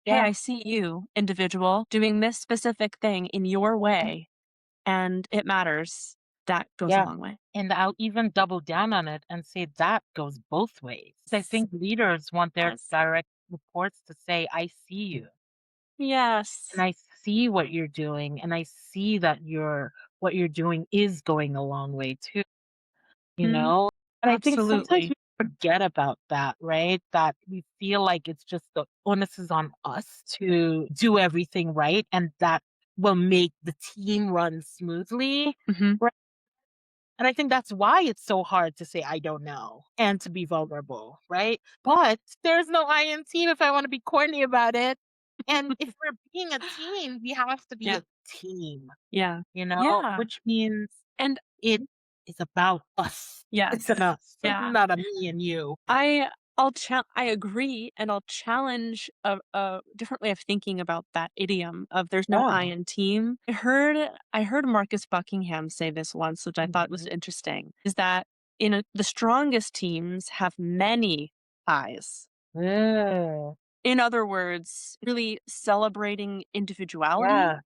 Speaker 2: Hey,
Speaker 1: Yeah,
Speaker 2: I see you, individual, doing this specific thing in your way, and it matters." That goes a
Speaker 1: yeah.
Speaker 2: long way.
Speaker 1: And I'll even double down on it and say that goes both ways. I think leaders want their
Speaker 2: Yes.
Speaker 1: direct reports to say, I see you. And
Speaker 2: Yes.
Speaker 1: see what you're doing and I see that what you're doing is going a long way too, you
Speaker 2: Mhm.
Speaker 1: know? And I think sometimes
Speaker 2: Absolutely.
Speaker 1: we forget about that, right? That we feel like it's just the onus is on us to do everything right and that will make the team run smoothly.
Speaker 2: Mhm.
Speaker 1: And I think that's why it's so hard to say, I don't know, and to be vulnerable, right? But there's no I in team if I want to be corny about it. And if we're being a team, we have to be
Speaker 2: Yeah.
Speaker 1: a team,
Speaker 2: Yeah. Yeah.
Speaker 1: which means
Speaker 2: And
Speaker 1: it is about us. It's an
Speaker 2: yes.
Speaker 1: us,
Speaker 2: Yeah.
Speaker 1: not a me and you.
Speaker 2: I I agree, and I'll challenge a different way of thinking about that idiom of "there's no I
Speaker 1: Yeah.
Speaker 2: in team." I heard Marcus Buckingham say this once, which I thought was
Speaker 1: Mhm.
Speaker 2: interesting, is that the strongest teams have many I's.
Speaker 1: Mm.
Speaker 2: In other words, really celebrating individuality
Speaker 1: Yeah.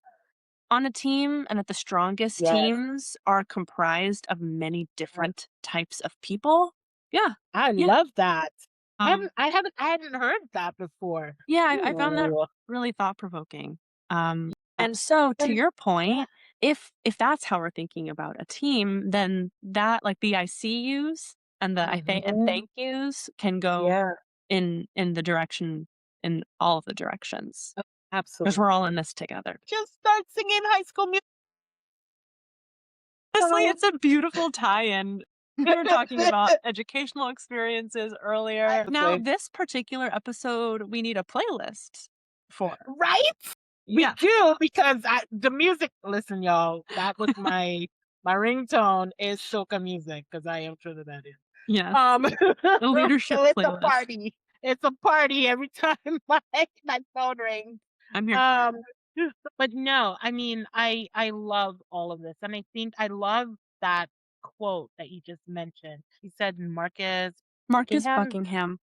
Speaker 2: on a team, and that the strongest
Speaker 1: Yes.
Speaker 2: teams are comprised of many different types of people. Yeah.
Speaker 1: I
Speaker 2: Yeah.
Speaker 1: love that.
Speaker 2: Um
Speaker 1: I hadn't heard that before.
Speaker 2: Yeah, I found that
Speaker 1: Ooh.
Speaker 2: really thought-provoking.
Speaker 1: Yeah.
Speaker 2: And so to
Speaker 1: And
Speaker 2: your
Speaker 1: yeah.
Speaker 2: point, if that's how we're thinking about a team, then that like the I see yous and the I thank and
Speaker 1: Mhm.
Speaker 2: thank yous can go
Speaker 1: Yeah.
Speaker 2: in the direction in all of the directions
Speaker 1: Oh,
Speaker 2: because we're all in
Speaker 1: absolutely.
Speaker 2: this together.
Speaker 1: Just start singing High School
Speaker 2: Honestly,
Speaker 1: Musical.
Speaker 2: it's a beautiful tie-in. We were talking about educational experiences earlier. Now,
Speaker 1: Exactly.
Speaker 2: this particular episode, we need a playlist for.
Speaker 1: Right? We
Speaker 2: Yeah.
Speaker 1: do because the music listen, y'all, that was my ringtone is soca music because I am Trinidadian.
Speaker 2: Yes.
Speaker 1: Um,
Speaker 2: The leadership
Speaker 1: so it's a
Speaker 2: playlist.
Speaker 1: party. It's a party every time my phone rings.
Speaker 2: I'm here for it.
Speaker 1: Um, but no, I mean, I love all of this, and I think I love that quote that you just mentioned. You said Marcus
Speaker 2: Marcus
Speaker 1: Buckingham.
Speaker 2: Buckingham.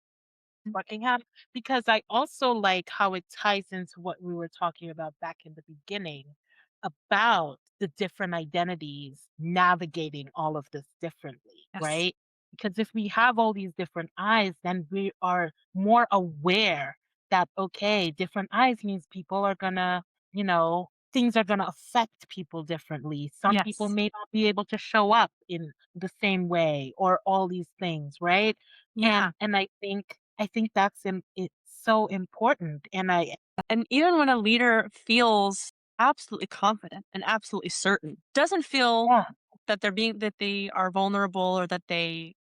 Speaker 1: Buckingham, because I also like how it ties into what we were talking about back in the beginning about the different identities navigating all of this differently,
Speaker 2: Yes.
Speaker 1: right? Because if we have all these different eyes, then we are more aware that, okay, different eyes means people are gonna, things are gonna affect people differently. Some people
Speaker 2: Yes.
Speaker 1: may not be able to show up in the same way or all these things, right?
Speaker 2: Yeah.
Speaker 1: And I think that's it's so important, and I
Speaker 2: And even when a leader feels absolutely confident and absolutely certain, doesn't feel
Speaker 1: yeah,
Speaker 2: that they are vulnerable or that they,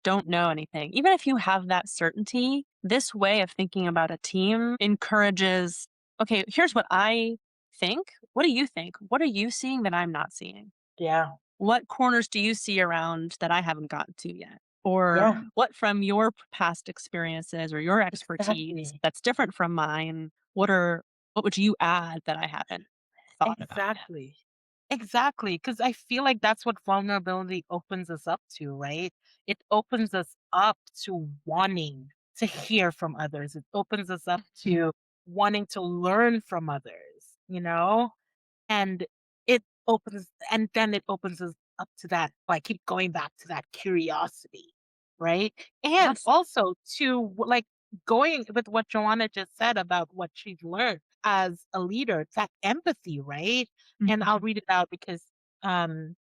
Speaker 2: don't know anything. Even if you have that certainty, this way of thinking about a team encourages, okay, here's what I think. What do you think? What are you seeing that I'm not seeing?
Speaker 1: yeah,
Speaker 2: What corners do you see around that I haven't gotten to yet? Or
Speaker 1: yeah,
Speaker 2: what from your past experiences or your expertise
Speaker 1: exactly,
Speaker 2: that's different from mine, what would you add that I haven't thought about yet?
Speaker 1: exactly, exactly. Because I feel like that's what vulnerability opens us up to, right? It opens us up to wanting to hear from others. It opens us up to wanting to learn from others, you know? And then it opens us up to that, I keep going back to that curiosity, right? And
Speaker 2: Yes.
Speaker 1: also to like going with what Joanna just said about what she's learned as a leader, it's that empathy, right? And I'll
Speaker 2: Mhm.
Speaker 1: read it out because um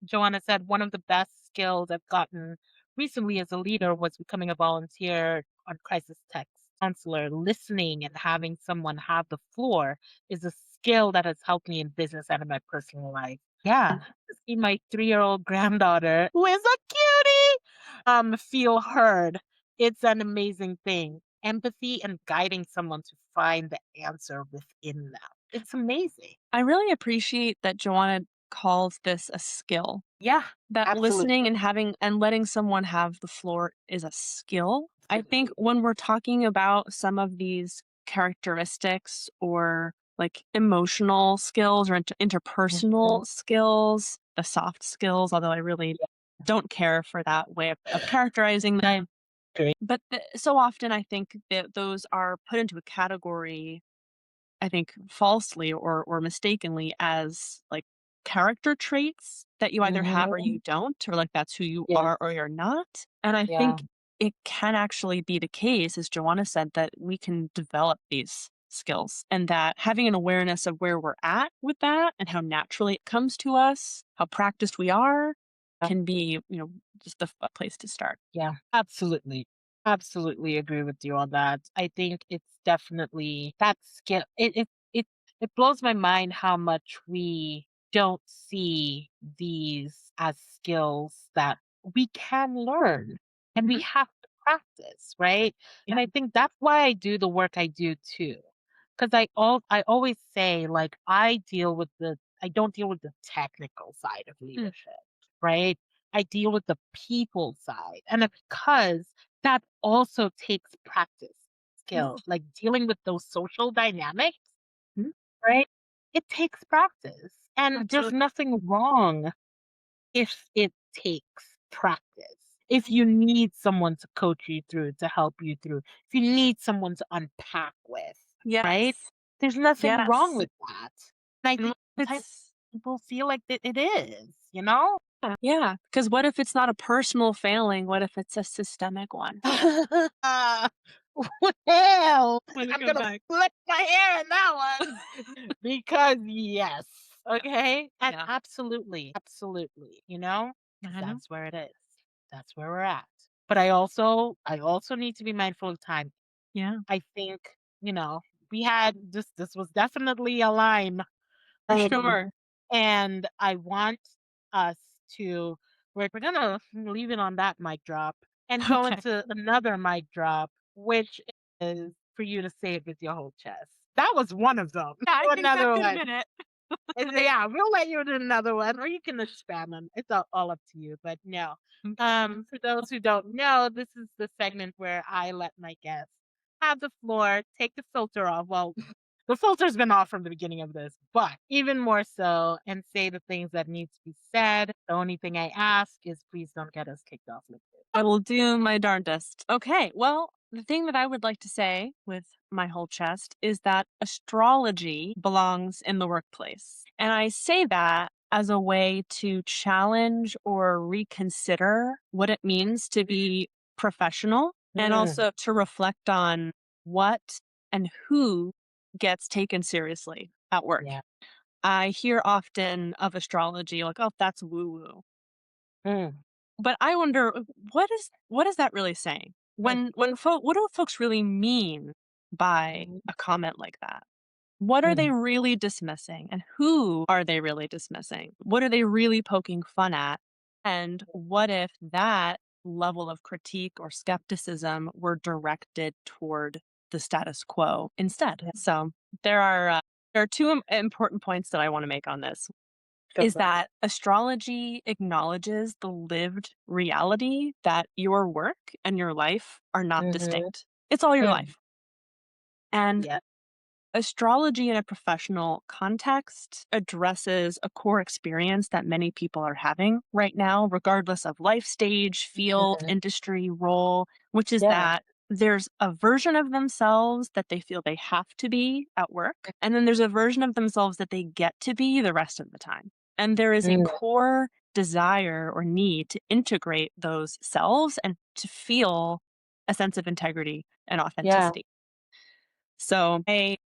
Speaker 1: Joanna said one of the best skills I've gotten recently as a leader was becoming a volunteer on crisis text counselor. Listening and having someone have the floor is a skill that has helped me in business and in my personal life. Yeah. To see my 3-year-old granddaughter, who is a cutie, feel heard. It's an amazing thing. Empathy and guiding someone to find the answer within them. It's amazing.
Speaker 2: I really appreciate that Joanna calls this a skill.
Speaker 1: Yeah,
Speaker 2: That listening
Speaker 1: absolutely.
Speaker 2: and having and letting someone have the floor is a skill. I think
Speaker 1: Absolutely.
Speaker 2: when we're talking about some of these characteristics or like emotional skills or
Speaker 1: Mhm.
Speaker 2: interpersonal skills, the soft skills, although I really don't care for that way of characterizing them.
Speaker 1: Great.
Speaker 2: But so often I think that those are put into a category, I think falsely or mistakenly, as like character traits that you either have or
Speaker 1: Mhm.
Speaker 2: you don't, or like that's who you
Speaker 1: Yes.
Speaker 2: are or you're not. And I
Speaker 1: Yeah.
Speaker 2: think it can actually be the case, as Joanna said, that we can develop these skills, and that having an awareness of where we're at with that and how naturally it comes to us, how practiced we are, can be, just a place to start.
Speaker 1: Yeah, absolutely. Absolutely agree with you on that. I think it's definitely that skill. It blows my mind how much we don't see these as skills that we can learn and we
Speaker 2: Mhm.
Speaker 1: have to practice, right?
Speaker 2: Yeah.
Speaker 1: And I think that's why I do the work I do too. Because I always say like I don't deal with the technical side of
Speaker 2: Mm.
Speaker 1: leadership, right? I deal with the people side. And because that also takes practice
Speaker 2: Yeah.
Speaker 1: skill, like dealing with those social dynamics,
Speaker 2: Mhm.
Speaker 1: right? It takes practice. And there's
Speaker 2: Absolutely.
Speaker 1: nothing wrong if it takes practice. If you need someone to coach you through, to help you through, if you need someone to unpack with, right?
Speaker 2: Yes.
Speaker 1: There's nothing wrong
Speaker 2: Yes.
Speaker 1: with that. And I
Speaker 2: And
Speaker 1: think
Speaker 2: what if
Speaker 1: sometimes
Speaker 2: it's
Speaker 1: people feel like that it is, you know?
Speaker 2: yeah, because what if it's not a personal failing? What if it's a systemic one?
Speaker 1: Well,
Speaker 2: When it
Speaker 1: I'm
Speaker 2: goes
Speaker 1: gonna
Speaker 2: back.
Speaker 1: flip my hair in that one because yes,
Speaker 2: Yeah.
Speaker 1: okay, and
Speaker 2: Yeah.
Speaker 1: absolutely, absolutely, you know, because
Speaker 2: I know.
Speaker 1: that's where it is. That's where we're at. But I also need to be mindful of time.
Speaker 2: Yeah.
Speaker 1: I think we had this was definitely a line.
Speaker 2: For
Speaker 1: Um,
Speaker 2: sure.
Speaker 1: and I want us to we're gonna leave it on that mic drop and go
Speaker 2: Okay.
Speaker 1: into another mic drop, which is for you to say it with your whole chest. That was one of them.
Speaker 2: Yeah, I
Speaker 1: Do
Speaker 2: think that
Speaker 1: another
Speaker 2: could have
Speaker 1: one.
Speaker 2: been it.
Speaker 1: Yeah, we'll let you do another one, or you can expand them. It's all up to you. But no.
Speaker 2: Okay.
Speaker 1: For those who don't know, this is the segment where I let my guests have the floor, take the filter off. Well, the filter's been off from the beginning of this, but even more so, and say the things that need to be said. The only thing I ask is please don't get us kicked off like this.
Speaker 2: I will do my darndest. Okay. Well, the thing that I would like to say with my whole chest is that astrology belongs in the workplace. And I say that as a way to challenge or reconsider what it means to be professional and
Speaker 1: Mm,
Speaker 2: also to reflect on what and who gets taken seriously at work.
Speaker 1: yeah.
Speaker 2: I hear often of astrology like, oh, that's woo woo.
Speaker 1: Mm,
Speaker 2: But I wonder what is that really saying?
Speaker 1: mm,
Speaker 2: What do folks really mean by
Speaker 1: mm,
Speaker 2: a comment like that? What are they
Speaker 1: mm,
Speaker 2: really dismissing and who are they really dismissing? What are they really poking fun at? And what if that level of critique or skepticism were directed toward the status quo instead?
Speaker 1: yeah.
Speaker 2: So there are two important points that I want to make on this
Speaker 1: Go
Speaker 2: is
Speaker 1: for it.
Speaker 2: that astrology acknowledges the lived reality that your work and your life are not
Speaker 1: Mm-hmm.
Speaker 2: distinct. It's all your
Speaker 1: Mm,
Speaker 2: life. And
Speaker 1: yeah.
Speaker 2: astrology in a professional context addresses a core experience that many people are having right now, regardless of life stage, field,
Speaker 1: Mm-hmm.
Speaker 2: industry, role, which is
Speaker 1: Yeah.
Speaker 2: that there's a version of themselves that they feel they have to be at work. And then there's a version of themselves that they get to be the rest of the time. And there is a
Speaker 1: Mm,
Speaker 2: core desire or need to integrate those selves and to feel a sense of integrity and
Speaker 1: yeah.
Speaker 2: authenticity. So, okay,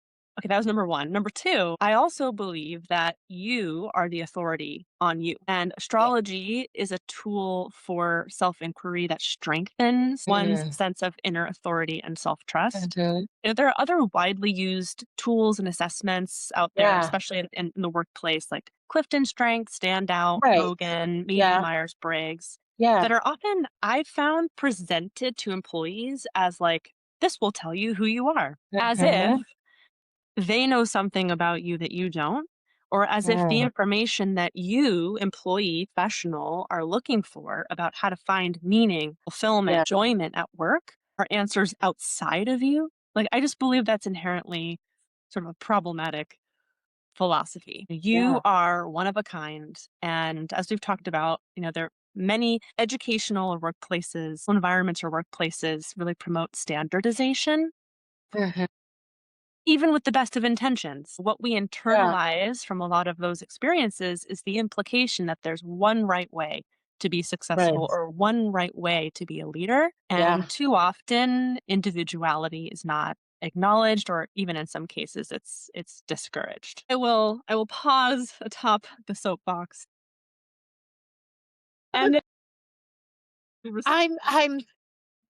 Speaker 2: that was number one. Number two, I also believe that you are the authority on you. And
Speaker 1: Yeah.
Speaker 2: astrology is a tool for self inquiry that strengthens one's
Speaker 1: Mm,
Speaker 2: sense of inner authority and self trust.
Speaker 1: mm-hmm.
Speaker 2: There are other widely used tools and assessments out there,
Speaker 1: Yeah.
Speaker 2: especially in the workplace, like Clifton Strength, Standout,
Speaker 1: Right.
Speaker 2: Hogan, maybe
Speaker 1: Yeah.
Speaker 2: Myers Briggs,
Speaker 1: Yeah.
Speaker 2: that are often, I've found, presented to employees as like, this will tell you who you are, as if
Speaker 1: Mm-hmm.
Speaker 2: they know something about you that you don't, or as if the
Speaker 1: Mm,
Speaker 2: information that you, employee, professional, are looking for about how to find meaning, fulfillment,
Speaker 1: yeah.
Speaker 2: enjoyment at work are answers outside of you. Like, I just believe that's inherently sort of a problematic philosophy. You
Speaker 1: Yeah.
Speaker 2: are one of a kind. And as we've talked about, there are many educational or workplaces, environments or workplaces really promote standardization
Speaker 1: Mhm.
Speaker 2: even with the best of intentions. What we
Speaker 1: Yeah.
Speaker 2: internalize from a lot of those experiences is the implication that there's one right way to be
Speaker 1: Right.
Speaker 2: successful or one right way to be a leader. And
Speaker 1: Yeah.
Speaker 2: too often, individuality is not acknowledged, or even in some cases it's discouraged. I will pause atop the soapbox and
Speaker 1: I'm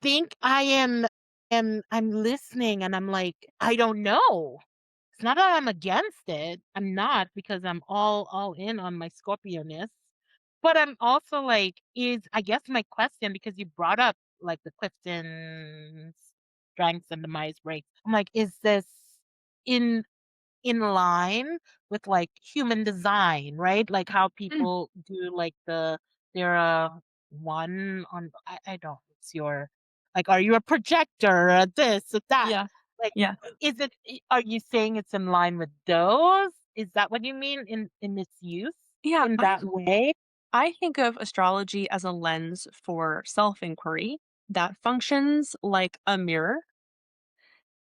Speaker 1: think I am I'm listening and I'm like, I don't know. It's not that I'm against it. I'm not because I'm all in on my Scorpioness. But I'm also like, is I guess my question because you brought up like the Clifton's strengths and the Myers Briggs. I'm like, is this in in line with like human design, right? Like how
Speaker 2: Mm,
Speaker 1: people do like there one on I don't it's your like are you a projector or this or that?
Speaker 2: yeah.
Speaker 1: Like
Speaker 2: Yeah.
Speaker 1: is it are you saying it's in line with those? Is that what you mean in its use
Speaker 2: Yeah.
Speaker 1: in that way?
Speaker 2: I think of astrology as a lens for self inquiry that functions like a mirror.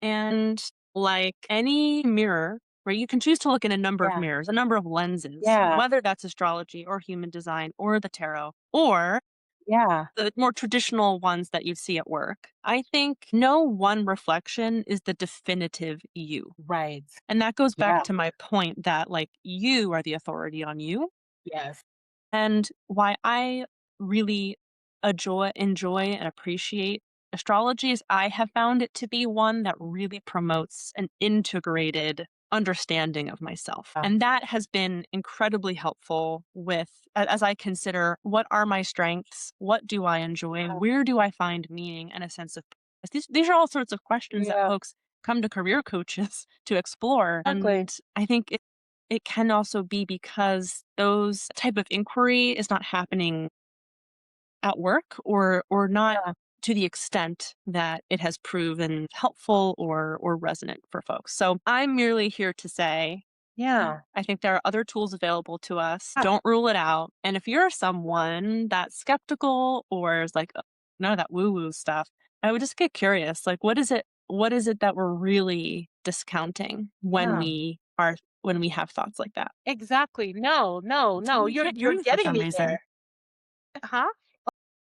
Speaker 2: And like any mirror, right, you can choose to look in a number of
Speaker 1: Yeah.
Speaker 2: mirrors, a number of lenses,
Speaker 1: Yeah.
Speaker 2: whether that's astrology or human design or the tarot or
Speaker 1: Yeah.
Speaker 2: the more traditional ones that you see at work. I think no one reflection is the definitive you.
Speaker 1: Right.
Speaker 2: And that goes back
Speaker 1: Yeah.
Speaker 2: to my point that like you are the authority on you.
Speaker 1: Yes.
Speaker 2: And why I really enjoy and appreciate astrology is I have found it to be one that really promotes an integrated understanding of myself.
Speaker 1: Yeah.
Speaker 2: And that has been incredibly helpful with as I consider what are my strengths, what do I enjoy, where do I find meaning and a sense of purpose. These are all sorts of questions that
Speaker 1: Yeah.
Speaker 2: folks come to career coaches to explore.
Speaker 1: Exactly.
Speaker 2: And I think it can also be because those type of inquiry is not happening at work or not
Speaker 1: Yeah.
Speaker 2: to the extent that it has proven helpful or resonant for folks. So I'm merely here to say
Speaker 1: Yeah.
Speaker 2: I think there are other tools available to us.
Speaker 1: Ah,
Speaker 2: Don't rule it out. And if you're someone that's skeptical or is like, none of that woo-woo stuff, I would just get curious. Like, what is it that we're really discounting
Speaker 1: yeah.
Speaker 2: when we have thoughts like that?
Speaker 1: Exactly. No, no, no.
Speaker 2: I can't hear
Speaker 1: You're
Speaker 2: you for
Speaker 1: getting
Speaker 2: some
Speaker 1: me
Speaker 2: reason.
Speaker 1: there. Huh?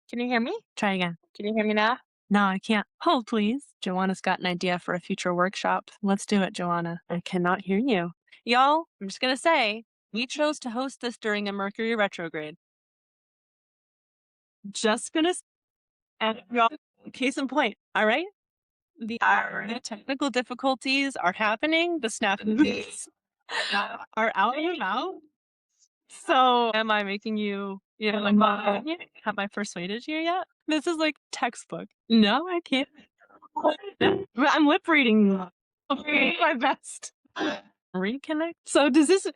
Speaker 1: Can you hear me?
Speaker 2: Try again.
Speaker 1: Can you hear me now?
Speaker 2: No, I can't. Hold, please. Joanna's got an idea for a future workshop. Let's do it, Joanna. I cannot hear you. Y'all, I'm just going to say, we chose to host this during a Mercury retrograde. Just going to, and y'all, case in point, all right? The technical difficulties are happening. The snafus are out and about. So, am I making you, have I persuaded you yet? This is like textbook. No, I can't. I'm lip reading. I'm doing my best. Reconnect. So does this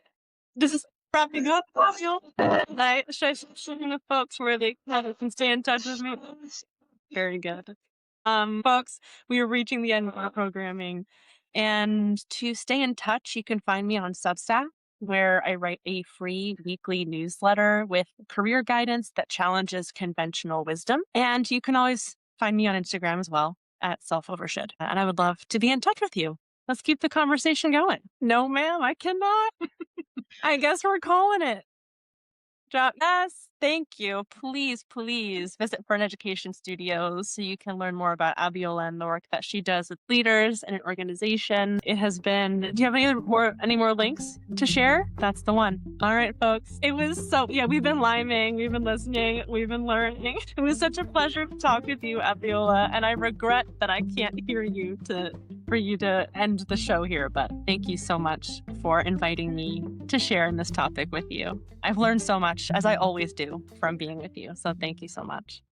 Speaker 2: wrapping up? Should I share with folks where they can stay in touch with me? Very good. Folks, we are reaching the end of our programming. And to stay in touch, you can find me on Substack, where I write a free weekly newsletter with career guidance that challenges conventional wisdom. And you can always find me on Instagram as well at selfovershould. And I would love to be in touch with you. Let's keep the conversation going. No, ma'am, I cannot. I guess we're calling it. Yes, thank you. Please visit Fern Education Studios so you can learn more about Abbiola and the work that she does with leaders and an organization. It has been. Do you have any more links to share? That's the one. All right, folks. It was we've been liming, we've been listening, we've been learning. It was such a pleasure to talk with you, Abbiola, and I regret that I can't hear you for you to end the show here, but thank you so much for inviting me to share in this topic with you. I've learned so much, as I always do, from being with you. So thank you so much.